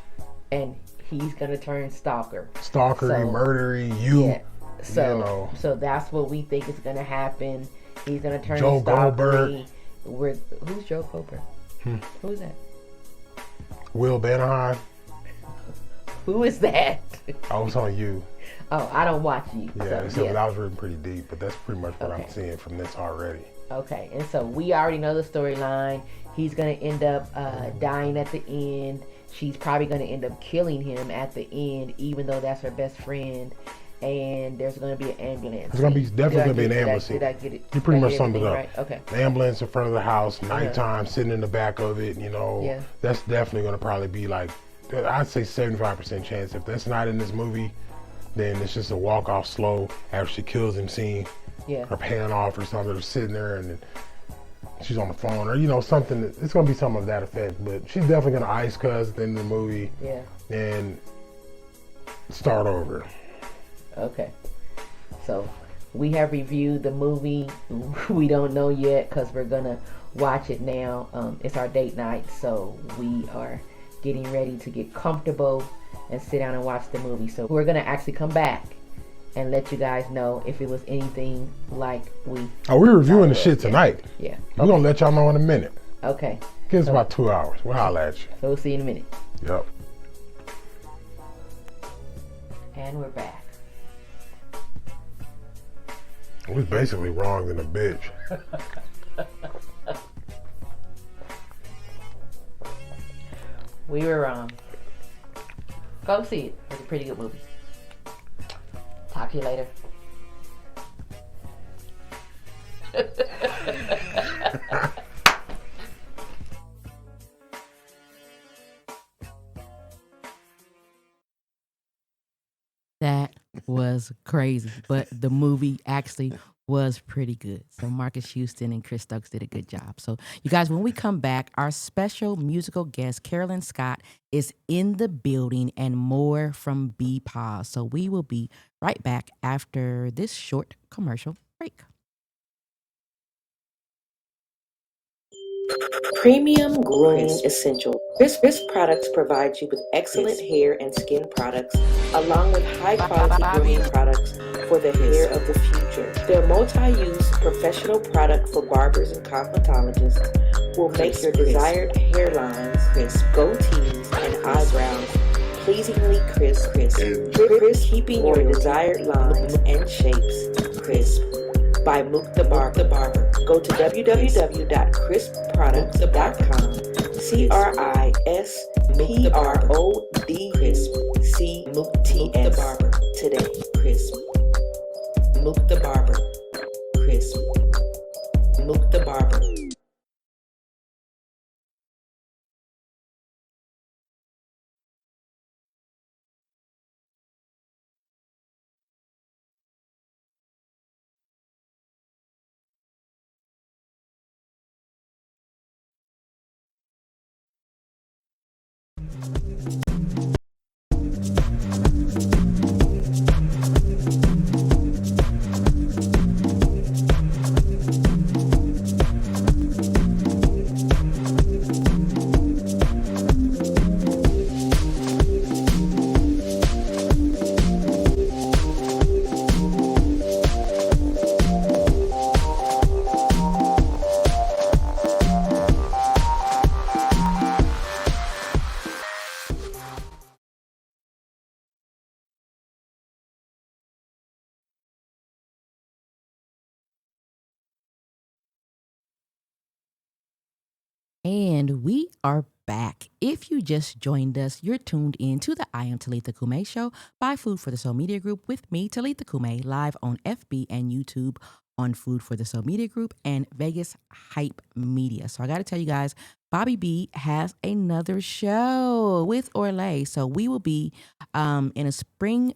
And he's going to turn stalker.
Stalkery, murdery, you.
Yeah. So that's what we think is going to happen. He's going to turn
Joe
Goldberg. Who's Joe Goldberg? Who's that?
Will Banahan.
Who is that?
I was on You.
Oh, I don't watch You.
Yeah, that was written pretty deep, but that's pretty much what I'm seeing from this already.
Okay, and so we already know the storyline. He's going to end up dying at the end. She's probably going to end up killing him at the end, even though that's her best friend. And there's going to be an ambulance.
There's definitely going to be an ambulance.
Did I get it?
You pretty much summed it up.
Right? Okay.
The ambulance in front of the house, nighttime, sitting in the back of it, that's definitely going to probably be like, I'd say 75% chance. If that's not in this movie, then it's just a walk off slow after she kills him scene.
Yeah.
Or pan off or something, or sitting there and she's on the phone, or something. It's going to be something of that effect. But she's definitely going to ice cuss at the end of the movie.
Yeah.
And start over.
Okay. So we have reviewed the movie. We don't know yet because we're going to watch it now. It's our date night, so we are getting ready to get comfortable and sit down and watch the movie. So we're going to actually come back and let you guys know if it was anything like we...
Oh, we're reviewing the shit tonight.
Yeah.
We're going to let y'all know in a minute.
Okay.
Give us about 2 hours. We'll holler at you.
So we'll see you in a minute.
Yep.
And we're back.
It was basically wrong than a bitch.
We were wrong. Go see it. It's a pretty good movie. Talk to you later. That was crazy, but the movie actually was pretty good. So Marcus Houston and Chris Stokes did a good job. So you guys, when we come back, our special musical guest, Carolyne Scott, is in the building and more from BPoz. So we will be right back after this short commercial break.
Premium Grooming Essential. Crisp products provide you with excellent hair and skin products, along with high-quality grooming products for the hair of the future. Their multi-use professional product for barbers and cosmetologists will make your desired hairlines, crisp, goatees, and eyebrows pleasingly crisp, keeping your desired lines and shapes crisp. By Mook the Barber. Go to www.crispproducts.com. CRISPRODC Mook TS today. Crisp. Mook the Barber. Crisp. Mook the Barber.
And we are back. If you just joined us, you're tuned in to the I Am Talitha Cumi show by Food for the Soul Media Group with me, Talitha Cumi, live on FB and YouTube on Food for the Soul Media Group and Vegas Hype Media. So I got to tell you guys, Bobby B has another show with Orlay. So we will be in a spring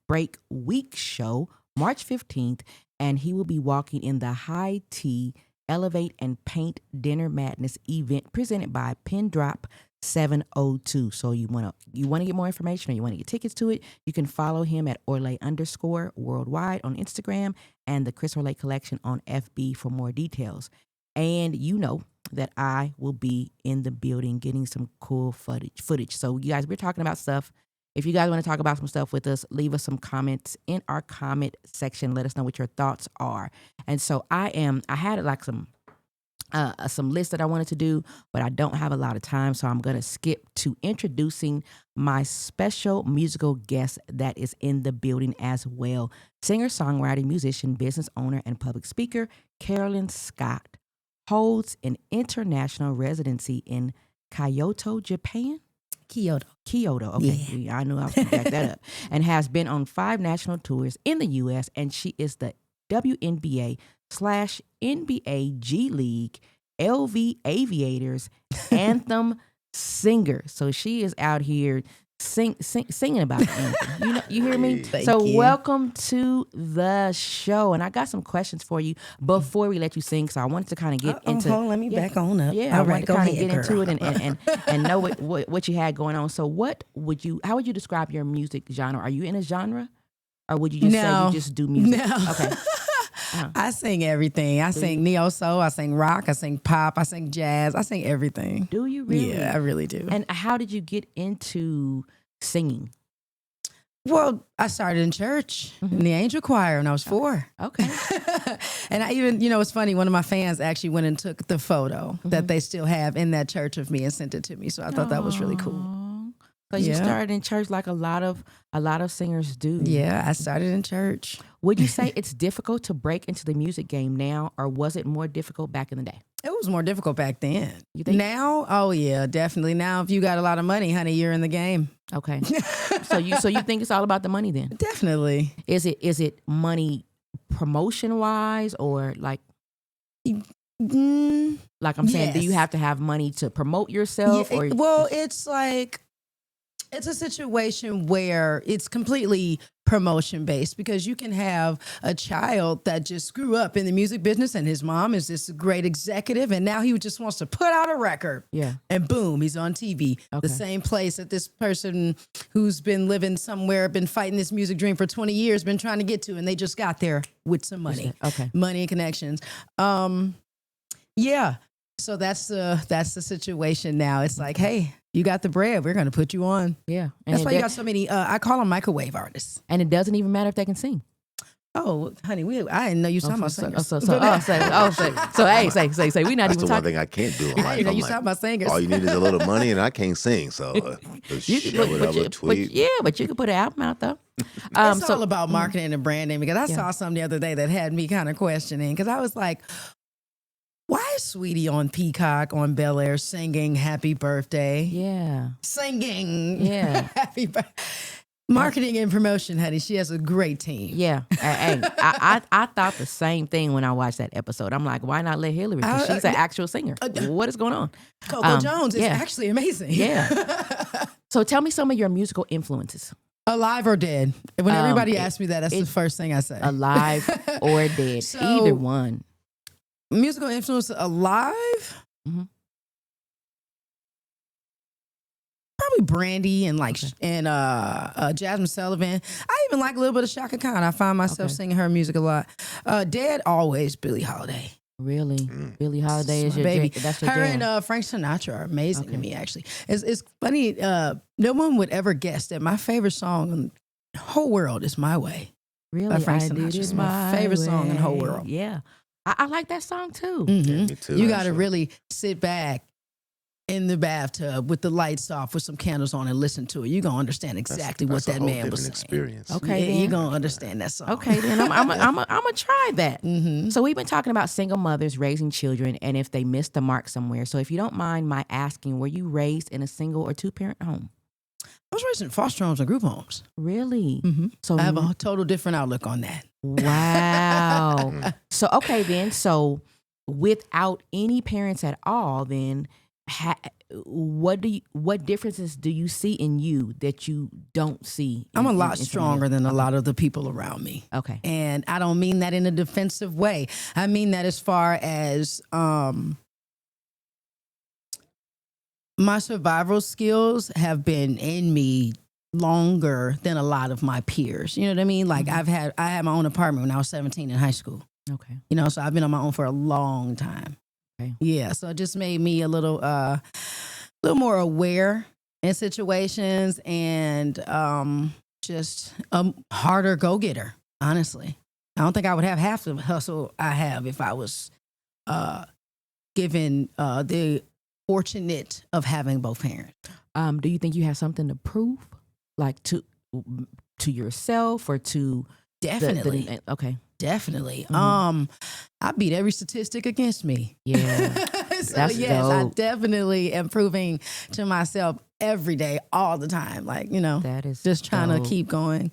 break week show, March 15th, and he will be walking in the High Tea Elevate and Paint Dinner Madness event presented by Pin Drop 702. So you want to get more information or you want to get tickets to it, you can follow him at Orlay_worldwide on Instagram and the Chris Orlay Collection on FB for more details. And you know that I will be in the building getting some cool footage. So you guys, we're talking about stuff. If you guys want to talk about some stuff with us, leave us some comments in our comment section. Let us know what your thoughts are. And so I had like some lists that I wanted to do, but I don't have a lot of time. So I'm going to skip to introducing my special musical guest that is in the building as well. Singer, songwriter, musician, business owner, and public speaker, Carolyne Scott holds an international residency in Kyoto, Japan. Kyoto. Okay. Yeah. I knew I was going to back that up. And has been on 5 national tours in the U.S. And she is the WNBA/NBA G League LV Aviators anthem singer. So she is out here singing about the anthem. You hear me?
Thank
so
you.
Welcome to the show. And I got some questions for you before we let you sing. So I wanted to kind of get into.
Let me back on up.
Yeah,
All
I
right,
wanted to
go
kind of
ahead,
get into
girl.
it and know what you had going on. So how would you describe your music genre? Are you in a genre? Or would you just say you just do music?
No.
Okay.
I sing everything. I sing neo soul. I sing rock. I sing pop. I sing jazz. I sing everything.
Do you really?
Yeah, I really do.
And how did you get into singing?
Well, I started in church in the angel choir when I was 4.
Okay.
And I even, it's funny, one of my fans actually went and took the photo that they still have in that church of me and sent it to me. So I thought that was really cool.
Aw. So you
Yeah.
started in church like a lot of singers do.
Yeah, I started in church.
Would you say it's difficult to break into the music game now, or was it more difficult back in the day?
It was more difficult back then.
You think?
Now? Oh yeah, definitely. Now, if you got a lot of money, honey, you're in the game.
Okay. so you think it's all about the money then?
Definitely.
Is it money promotion wise, or like I'm saying, do you
Yes.
have to have money to promote yourself?
Yeah,
Or
well, it's like it's a situation where it's completely promotion based because you can have a child that just grew up in the music business and his mom is this great executive and now he just wants to put out a record.
Yeah.
And boom, he's on TV.
Okay.
The same place that this person who's been living somewhere, been fighting this music dream for 20 years, been trying to get to, and they just got there with some money.
Okay.
Money and connections. Yeah. So that's the situation now. It's like, hey, you got the bread. We're going to put you on.
Yeah. And
That's
it
why you
do-
got so many, I call them microwave artists.
and it doesn't even matter if they can sing.
Oh, honey, I didn't know you was talking about singers.
So hey, say we're not
That's
even
the one
talking.
thing I can't do.
I didn't know you was talking about singers.
all you need is a little money, and I can't sing. So just
You
shove it up a tweet.
but you can put an album out though.
It's all about marketing and branding because I
Yeah.
saw something the other day that had me kind of questioning because I was like, why is Sweetie on Peacock on Bel Air singing happy birthday?
Yeah.
Singing
Yeah.
happy birthday. Marketing and promotion, honey. She has a great team.
Yeah. Hey, I thought the same thing when I watched that episode. I'm like, why not let Hillary? 'Cause she's an actual singer. What is going on?
Coco Jones is
yeah.
actually amazing.
Yeah. So tell me some of your musical influences.
Alive or dead. When everybody asks me that, that's the
it-
first thing I say.
Alive or dead.
So-
Either one.
Musical influence alive?
Mhm.
Probably Brandy and Jasmine Sullivan. I even like a little bit of Shaka Khan. I find myself
Okay.
singing her music a lot. Dead always Billie Holiday.
Really? Billie Holiday is
My
your
baby.
That's your
Her
jam.
and Frank Sinatra are amazing to
Okay.
me. Actually, it's funny. No one would ever guess that my favorite song in the whole world is "My Way."
Really?
by Frank
I did
Sinatra.
it
It's my favorite song in the whole
way.
world.
Yeah. I like that song too.
Mhm.
Me too.
You got to
actually.
really sit back in the bathtub with the lights off, with some candles on, and listen to it. You're gonna understand exactly
That's
what
a
that
whole
man was saying.
different experience.
Okay,
Yeah,
then.
you're gonna understand that song.
Okay, then I'm gonna try that.
Mm-hmm.
So we've been talking about single mothers raising children and if they missed the mark somewhere. So if you don't mind my asking, were you raised in a single or two-parent home?
I was raised in foster homes and group homes.
Really?
Mm-hmm.
So
I have a total different outlook on that.
wow. So okay then. So without any parents at all, then what differences do you see in you that you don't see?
I'm a
in
lot
somebody
stronger
else?
than a lot of the people around me.
Okay.
And I don't mean that in a defensive way. I mean that as far as my survival skills have been in me longer than a lot of my peers. You know what I mean? Like I had my own apartment when I was 17 in high school.
Okay.
You know, so I've been on my own for a long time.
Okay.
Yeah, so it just made me a little more aware in situations and just a harder go-getter, honestly. I don't think I would have half the hustle I have if I was given the fortunate of having both parents.
Do you think you have something to prove, like to yourself or to
Definitely.
okay.
Definitely.
Mhm.
I beat every statistic against me.
Yeah.
So
That's
yes, I
dope.
definitely am proving to myself every day, all the time. Like, you know,
That is
just trying
dope.
to keep going.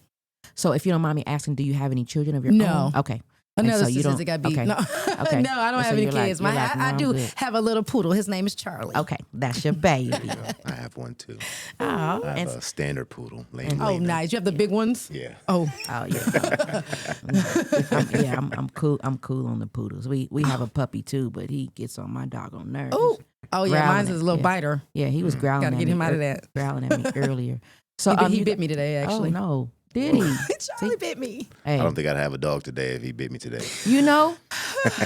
So if you don't mind me asking, do you have any children of your
No.
own? Okay. And
Another
so you don't-
statistic I beat.
okay.
No,
Okay.
no, I don't
So
have any
you're like-
kids.
you're like,
I
no,
do
I'm good.
have a little poodle. His name is Charlie.
Okay, that's your baby.
I have one too.
Oh,
I
and,
have a standard poodle. Lane
Oh,
Lane.
nice. You have the big ones?
Yeah.
Oh,
oh yeah. I'm cool. I'm cool on the poodles. We have a puppy too, but he gets on my doggone nerves.
oh, yeah.
Growling
Mine's
at-
is a little
yeah.
biter.
Yeah, he was growling.
Gotta
at
get
me
him out of
ear-
that.
Growling at me earlier. So
He
you
bit me today, actually.
Oh no, did he?
Charlie bit me.
Hey,
I don't think I'd have a dog today if he bit me today.
you know,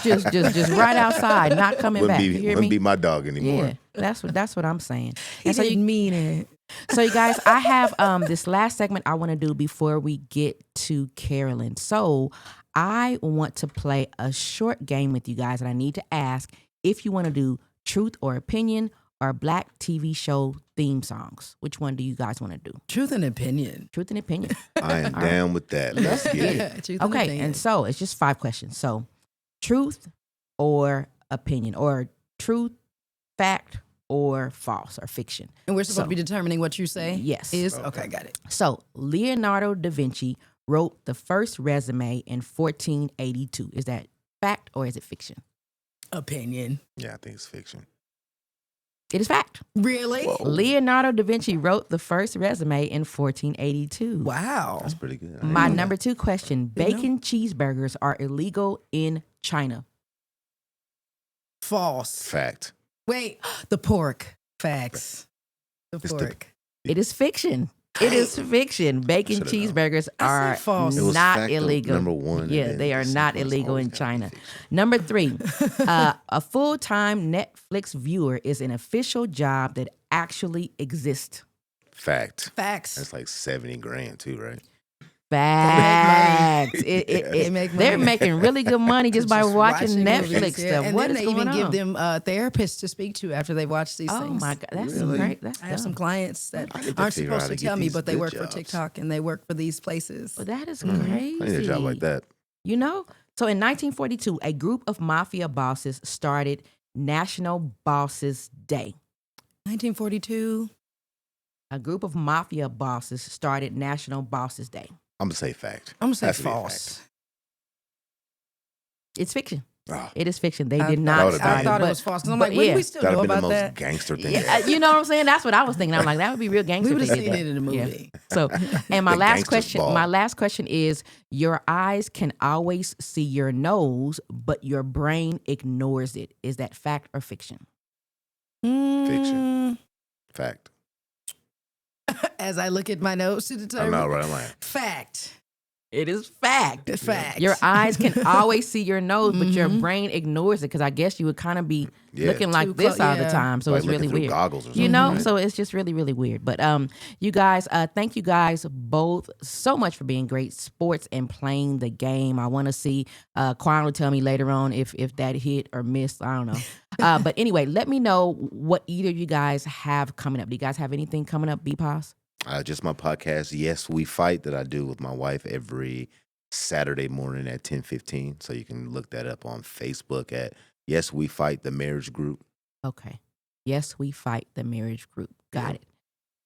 just right outside, not coming back. You hear
Wouldn't
me?
be my dog anymore.
Yeah, that's what I'm saying.
He
And so
didn't
you,
mean it.
so you guys, I have this last segment I want to do before we get to Carolyne. So I want to play a short game with you guys, and I need to ask if you want to do truth or opinion or Black TV show theme songs? Which one do you guys want to do?
Truth and opinion.
Truth and opinion.
I am down with that. Let's get it.
Truth and
Okay,
opinion.
and so it's just 5 questions. So, truth or opinion, or truth, fact, or false, or fiction.
And we're supposed
So-
to be determining what you say?
Yes.
Is? Okay, got it.
So, Leonardo da Vinci wrote the first resume in 1482. Is that fact or is it fiction?
Opinion.
Yeah, I think it's fiction.
It is fact.
Really?
Whoa.
Leonardo da Vinci wrote the first resume in 1482.
Wow.
That's pretty good. I
My
didn't know
number 2 question:
Didn't know.
bacon cheeseburgers are illegal in China.
False.
Fact.
Wait, the pork. Facts. The
It's the-
pork.
It is fiction. It is fiction. Bacon
Should've known.
cheeseburgers
I
are
said false.
It was
not
fact
illegal.
number 1. and
Yeah,
then
they are
the
not
sequence
illegal
always
in
gotta be
China.
fiction.
Number 3, a full-time Netflix viewer is an official job that actually exists.
Fact.
Facts.
That's like 70 grand too, right?
Facts.
They make
They're
money.
making really good money just by watching Netflix
movies, yeah.
stuff.
And
What
then
is
they
going
even
on?
give them therapists to speak to after they watch these
Oh
things.
my God, that's
Really?
great. That's
I have some
dumb.
clients that
I need to
aren't
figure out
supposed
how
to
to get
tell me,
these
but they
good
work for
jobs.
TikTok and they work for these places.
Well, that is
Mhm.
crazy.
I need a job like that.
You know? So in 1942, a group of mafia bosses started National Bosses Day.
1942.
A group of mafia bosses started National Bosses Day.
I'm gonna say fact.
I'm going to say
Has to be a
false.
fact.
It's fiction.
Ah,
It is fiction. They
I
did
thought-
not
would've
start
I thought
it.
it was false. 'Cause I'm
but
like,
yeah.
we still
that'd
know
have been the
about
most
that.
gangster thing.
Yeah, you know what I'm saying? That's what I was thinking. I'm like, that would be real gangster.
We would
if
have
they
seen
did
it in
that.
the
Yeah.
movie.
So, and my
The
last
gangster's
question,
ball.
my last question is: your eyes can always see your nose, but your brain ignores it. Is that fact or fiction?
Fiction. Fact.
As I look at my nose to
I
determine.
know, right? I'm like,
Fact.
It is fact.
Fact.
Your eyes can always see your nose, but your
Mhm.
brain ignores it because I guess you would kind of be
yeah.
looking like
Too
this
clo-
all the
yeah.
time. So
like
it's
looking
really
through
weird.
goggles or something.
You know,
right?
so it's just really, really weird. But you guys, thank you guys both so much for being great sports and playing the game. I want to see Quan will tell me later on if that hit or missed. I don't know. But anyway, let me know what either of you guys have coming up. Do you guys have anything coming up, BPoz?
Just my podcast, Yes We Fight, that I do with my wife every Saturday morning at 10:15. So you can look that up on Facebook at Yes We Fight, the marriage group.
Okay. Yes, we fight the marriage group. Got
Yeah.
it.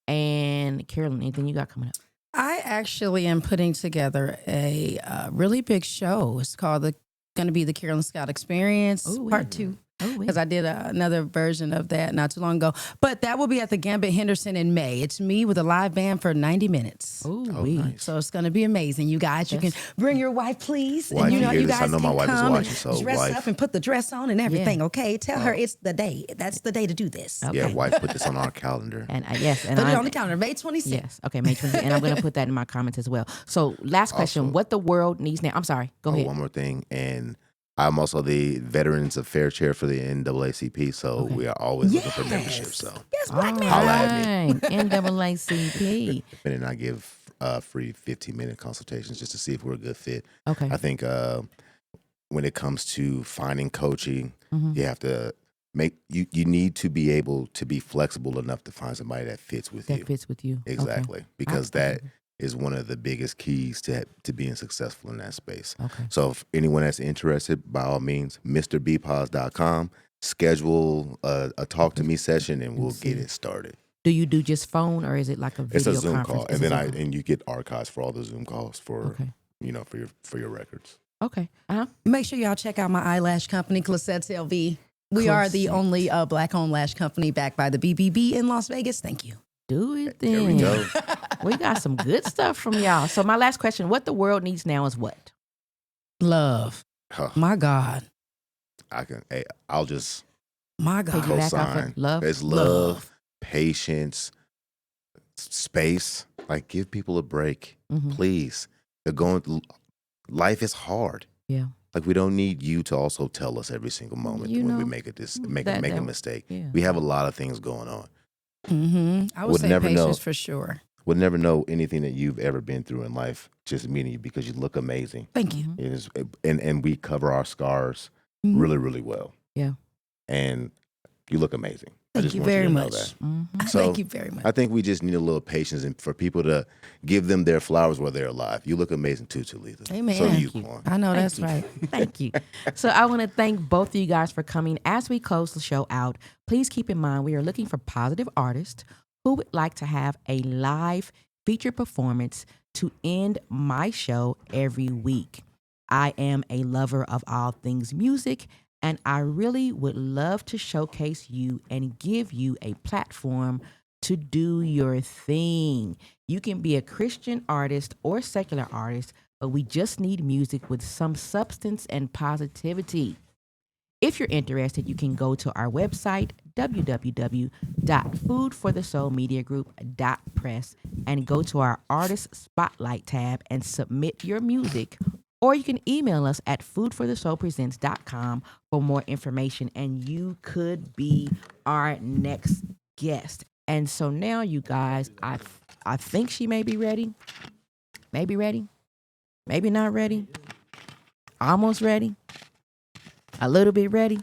And Carolyne, anything you got coming up?
I actually am putting together a really big show. It's called going to be the Carolyne Scott Experience
Ooh,
Part
yeah.
2.
Oh,
Because I did another version of that not too long ago. But that will be at the Gambit Henderson in May. It's me with a live band for 90 minutes.
Oh,
Oh,
we.
nice.
So it's going to be amazing. You guys, you can bring your wife, please.
Wife,
and
you hear
you
this? I
guys
know my
can
wife is
come
watching,
and
so
dress
wife.
up and put the dress on and everything, okay? Tell her it's the day. That's the day to do this.
Okay.
Yeah, wife put this on our calendar.
And yes, and
Put it
I'm-
on the calendar, May 26th.
Yes. Okay, May 20th. And I'm going to put that in my comments as well. So, last question:
Also-
what the world needs now? I'm sorry. Go ahead.
One more thing. And I'm also the Veterans Affairs Chair for the NAACP. So
Okay.
we are always looking for membership. So
Yes,
All
black man.
Holla at
right. NAACP.
and then I give free 15-minute consultations just to see if we're a good fit.
Okay.
I think when it comes to finding coaching,
Mhm.
you have to you need to be able to be flexible enough to find somebody that fits with
That
you.
fits with you. Okay.
Exactly. Because
I-
that is one of the biggest keys to being successful in that space.
Okay.
So if anyone that's interested, by all means, MrBPoz.com, schedule a talk to me session and we'll get it started.
Do you do just phone or is it like a video
It's a Zoom
conference?
call.
It's
And
a
then
Zoom
and you get archives for all the Zoom calls for
Okay.
for your records.
Okay. Uh-huh.
Make sure y'all check out my eyelash company, Clissette's LV. We are the
Clisette.
only black-owned lash company backed by the BBB in Las Vegas. Thank you.
Do it
There
then.
we go.
We got some good stuff from y'all. So my last question: what the world needs now is what?
Love.
Huh.
My God.
I'll just
My God.
Piggyback off
co-sign.
of love.
It's love, patience, space. Like, give people a break,
Mhm.
please. Life is hard.
Yeah.
Like, we don't need you to also tell us every single moment
You
when we
know,
make
that-
make a
that-
mistake.
yeah.
We have a lot of things going on.
I would
Would
say
never know.
patience for sure.
We'll never know anything that you've ever been through in life just meeting you because you look amazing.
Thank you.
Mhm.
It is, and we cover our scars
Mhm.
really, really well.
Yeah.
And you look amazing.
Thank
just
you
want
very
to know
much.
that. So
Thank you very much.
I think we just need a little patience and for people to give them their flowers while they're alive. You look amazing too, Talitha.
Amen.
So do you,
Thank
Quan.
I know
Thank
that's
you.
right.
Thank you. So I want to thank both of you guys for coming. As we close the show out, please keep in mind we are looking for positive artists who would like to have a live feature performance to end my show every week. I am a lover of all things music, and I really would love to showcase you and give you a platform to do your thing. You can be a Christian artist or secular artist, but we just need music with some substance and positivity. If you're interested, you can go to our website, www.foodforthesoulmediagroup.press, and go to our Artist Spotlight tab and submit your music. Or you can email us at foodforthesoulpresents.com for more information, and you could be our next guest. And so now, you guys, I think she may be ready. Maybe ready. Maybe not ready. Almost ready. A little bit ready.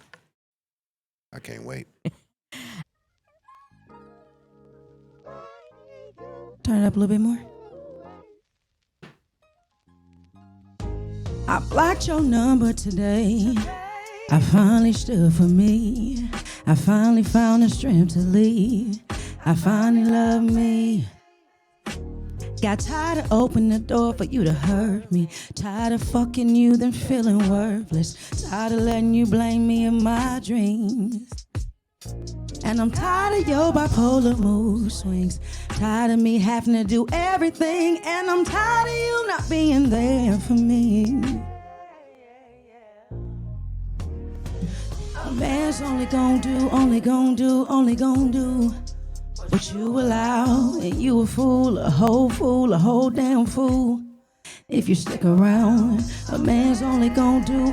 I can't wait.
Turn it up a little bit more. I blocked your number today. I finally stood for me. I finally found the strength to leave. I finally love me. Got tired of opening the door for you to hurt me. Tired of fucking you, then feeling worthless. Tired of letting you blame me in my dreams. And I'm tired of your bipolar mood swings. Tired of me having to do everything. And I'm tired of you not being there for me. A man's only gonna do what you allow. And you a whole damn fool. If you stick around, a man's only gonna do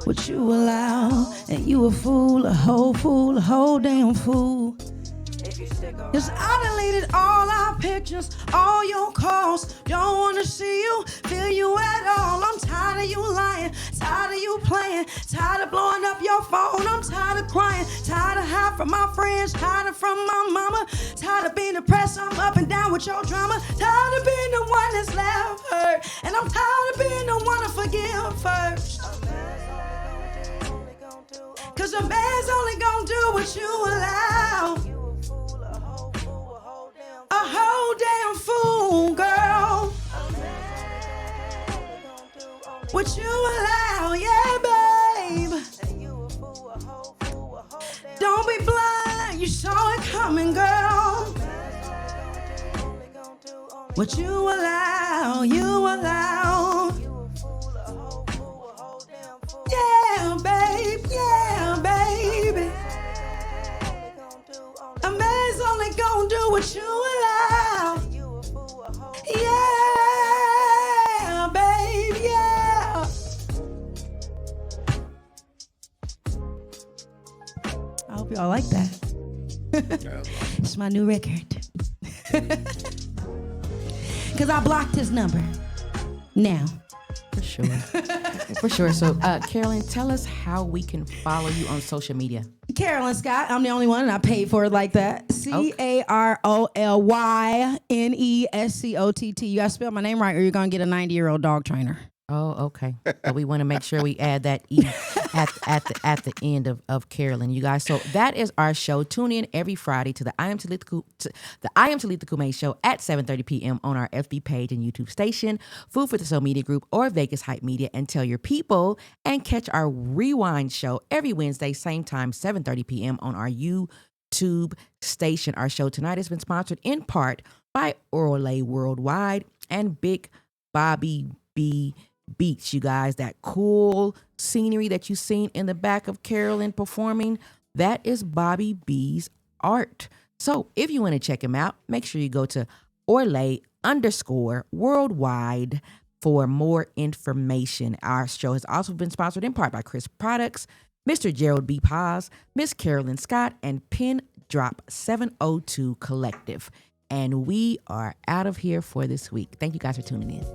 what you allow. And you a whole damn fool. Cause I deleted all our pictures, all your calls. Don't wanna see you, feel you at all. I'm tired of you lying, tired of you playing, tired of blowing up your phone. I'm tired of crying, tired of hiding from my friends, tired of from my mama, tired of being depressed. I'm up and down with your drama, tired of being the one that's left hurt, and I'm tired of being the one to forgive first. Cause a man's only gonna do what you allow. A whole damn fool, girl. What you allow, yeah, babe. Don't be blind, you saw it coming, girl. What you allow, you allow. Yeah, babe, yeah, baby. A man's only gonna do what you allow. Yeah, babe, yeah. I hope y'all like that. It's my new record. Cause I blocked his number. Now.
For sure. For sure. So, Carolyne, tell us how we can follow you on social media.
Carolyne Scott. I'm the only one, and I paid for it like that. CAROLYNESCOTT. You gotta spell my name right, or you're gonna get a 90-year-old dog trainer.
Oh, okay. So we want to make sure we add that E at the end of Carolyne, you guys. So that is our show. Tune in every Friday to the I Am Talitha Cumi show at 7:30 p.m. on our FB page and YouTube station, Food for the Soul Media Group or Vegas Hype Media, and tell your people. And catch our Rewind show every Wednesday, same time, 7:30 p.m. on our YouTube station. Our show tonight has been sponsored in part by Orlay Worldwide and Big Bobby B Beats, you guys. That cool scenery that you seen in the back of Carolyne performing, that is Bobby B's art. So if you want to check him out, make sure you go to Orlay_worldwide for more information. Our show has also been sponsored in part by Chris Products, Mr. Gerald BPoz, Miss Carolyne Scott, and Pin Drop 702 Collective. And we are out of here for this week. Thank you guys for tuning in.